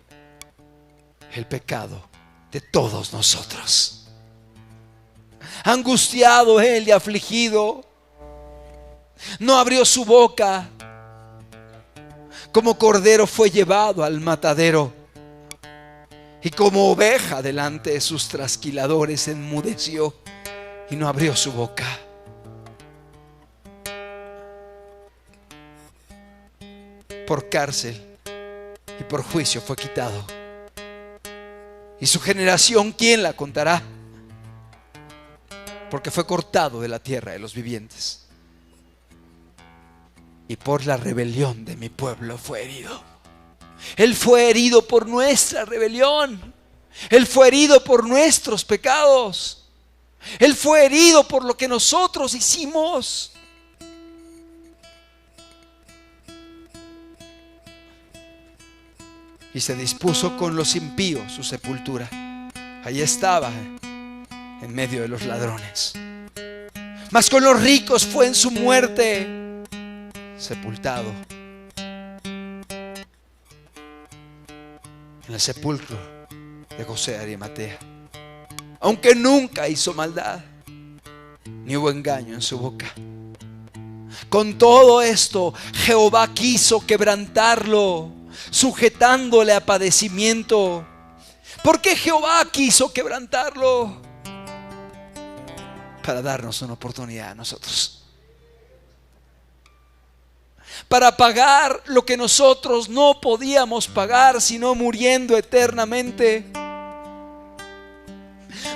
el pecado de todos nosotros. Angustiado él y afligido, no abrió su boca. Como cordero fue llevado al matadero, y como oveja delante de sus trasquiladores enmudeció y no abrió su boca. Por cárcel y por juicio fue quitado. Y su generación, ¿quién la contará? Porque fue cortado de la tierra de los vivientes. Y por la rebelión de mi pueblo fue herido. Él fue herido por nuestra rebelión. Él fue herido por nuestros pecados. Él fue herido por lo que nosotros hicimos. Y se dispuso con los impíos su sepultura. Allí estaba, en medio de los ladrones. Mas con los ricos fue en su muerte sepultado, en el sepulcro de José de Arimatea. Aunque nunca hizo maldad, ni hubo engaño en su boca. Con todo esto, Jehová quiso quebrantarlo, sujetándole a padecimiento. ¿Por qué Jehová quiso quebrantarlo? Para darnos una oportunidad a nosotros, para pagar lo que nosotros no podíamos pagar, sino muriendo eternamente.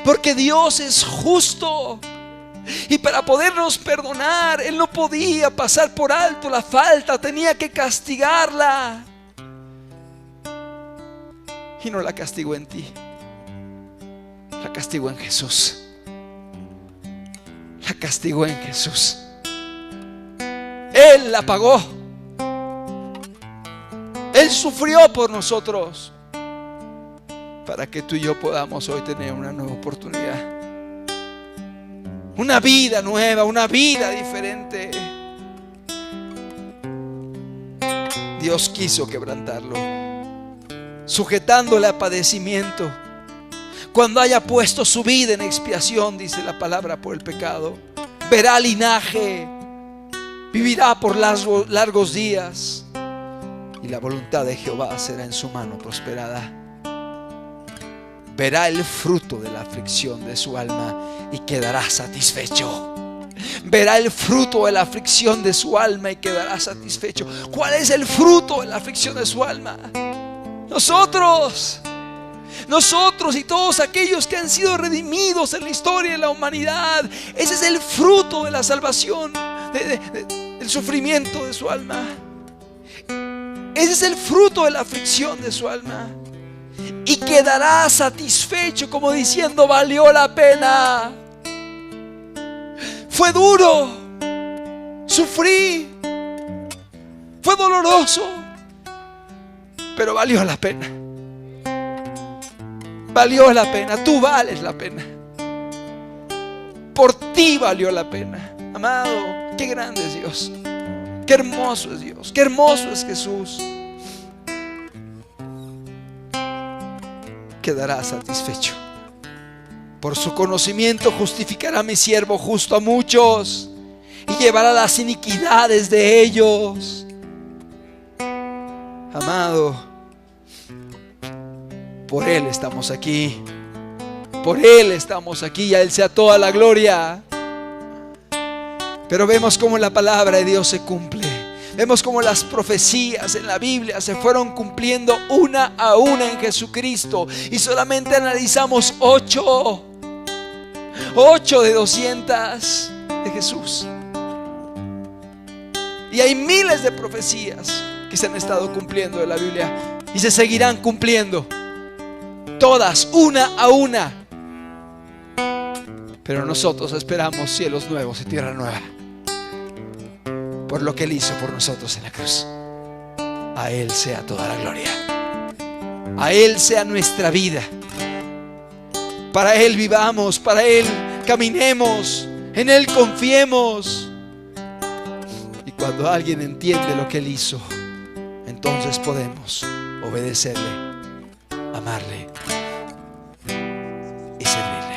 Porque Dios es justo, y para podernos perdonar, Él no podía pasar por alto la falta, tenía que castigarla. Y no la castigó en ti, la castigó en Jesús. La castigó en Jesús. Él la pagó. Él sufrió por nosotros, para que tú y yo podamos hoy tener una nueva oportunidad, una vida nueva, una vida diferente. Dios quiso quebrantarlo, sujetándole a padecimiento. Cuando haya puesto su vida en expiación, dice la palabra, por el pecado, verá linaje, vivirá por largos días, y la voluntad de Jehová será en su mano prosperada. Verá el fruto de la aflicción de su alma y quedará satisfecho. Verá el fruto de la aflicción de su alma y quedará satisfecho. ¿Cuál es el fruto de la aflicción de su alma? Nosotros y todos aquellos que han sido redimidos en la historia de la humanidad. Ese es el fruto de la salvación, del sufrimiento de su alma. Ese es el fruto de la aflicción de su alma. Y quedará satisfecho, como diciendo: valió la pena. Fue duro, sufrí, fue doloroso, pero valió la pena. Valió la pena. Tú vales la pena. Por ti valió la pena. Amado, qué grande es Dios. Qué hermoso es Dios. Qué hermoso es Jesús. Quedará satisfecho. Por su conocimiento justificará mi siervo justo a muchos, y llevará las iniquidades de ellos. Amado, por Él estamos aquí. Por Él estamos aquí, y a Él sea toda la gloria. Pero vemos cómo la palabra de Dios se cumple. Vemos cómo las profecías en la Biblia se fueron cumpliendo una a una en Jesucristo. Y solamente analizamos 8 de 200 de Jesús. Y hay miles de profecías que se han estado cumpliendo de la Biblia, y se seguirán cumpliendo. Todas, una a una. Pero nosotros esperamos cielos nuevos y tierra nueva, por lo que Él hizo por nosotros en la cruz. A Él sea toda la gloria. A Él sea nuestra vida. Para Él vivamos, para Él caminemos, en Él confiemos. Y cuando alguien entiende lo que Él hizo, entonces podemos obedecerle, amarle y servirle.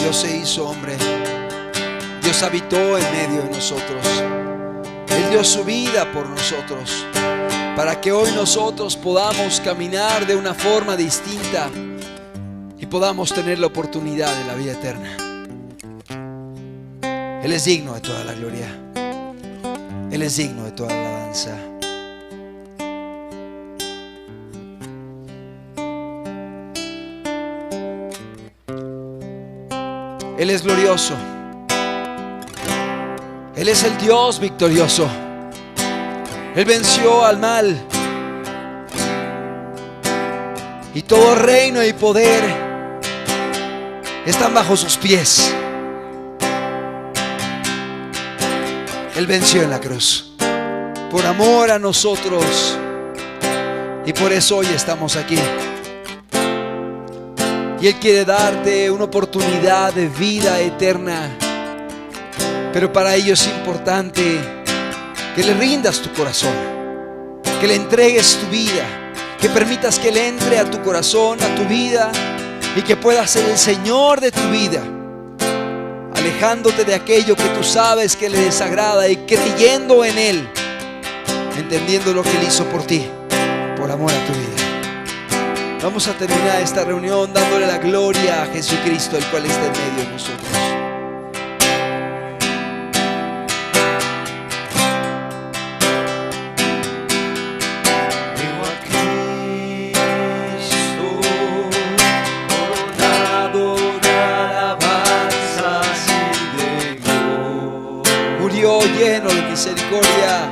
Dios se hizo hombre. Dios habitó en medio de nosotros. Él dio su vida por nosotros, para que hoy nosotros podamos caminar de una forma distinta y podamos tener la oportunidad de la vida eterna. Él es digno de toda la gloria. Él es digno de toda la alabanza. Él es glorioso. Él es el Dios victorioso. Él venció al mal. Y todo reino y poder están bajo sus pies. Él venció en la cruz por amor a nosotros. Y por eso hoy estamos aquí. Y Él quiere darte una oportunidad de vida eterna. Pero para ello es importante que le rindas tu corazón, que le entregues tu vida, que permitas que Él entre a tu corazón, a tu vida, y que pueda ser el Señor de tu vida, alejándote de aquello que tú sabes que le desagrada y creyendo en Él, entendiendo lo que Él hizo por ti, por amor a tu vida. Vamos a terminar esta reunión dándole la gloria a Jesucristo, el cual está en medio de nosotros. murió lleno de misericordia.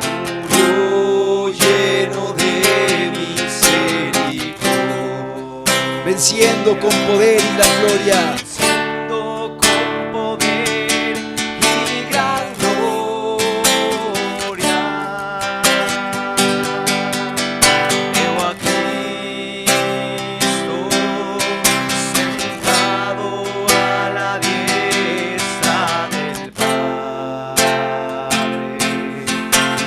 Murió lleno de misericordia, Venciendo con poder y la gloria. venciendo con poder y gran gloria. Veo a Cristo sentado a la diestra del Padre,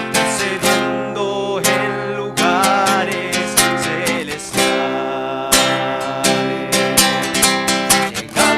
intercediendo en lugares celestiales. Llegando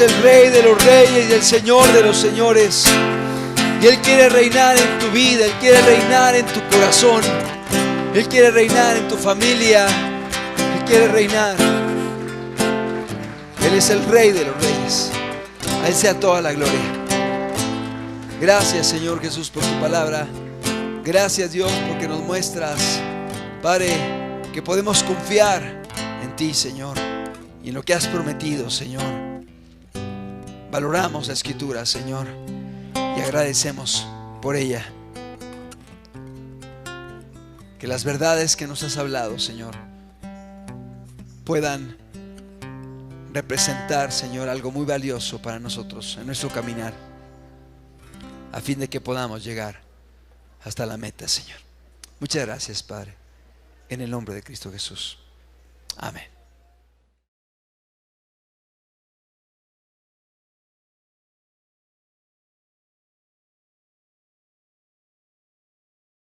es el Rey de los reyes y el Señor de los señores. Y Él quiere reinar en tu vida, Él quiere reinar en tu corazón, Él quiere reinar en tu familia, Él quiere reinar. Él es el Rey de los reyes. A Él sea toda la gloria. Gracias, Señor Jesús, por tu palabra. Gracias, Dios, porque nos muestras, Padre, que podemos confiar en ti, Señor, y en lo que has prometido, Señor. Valoramos la Escritura, Señor, y agradecemos por ella. Que las verdades que nos has hablado, Señor, puedan representar, Señor, algo muy valioso para nosotros en nuestro caminar, a fin de que podamos llegar hasta la meta, Señor. Muchas gracias, Padre, en el nombre de Cristo Jesús. Amén.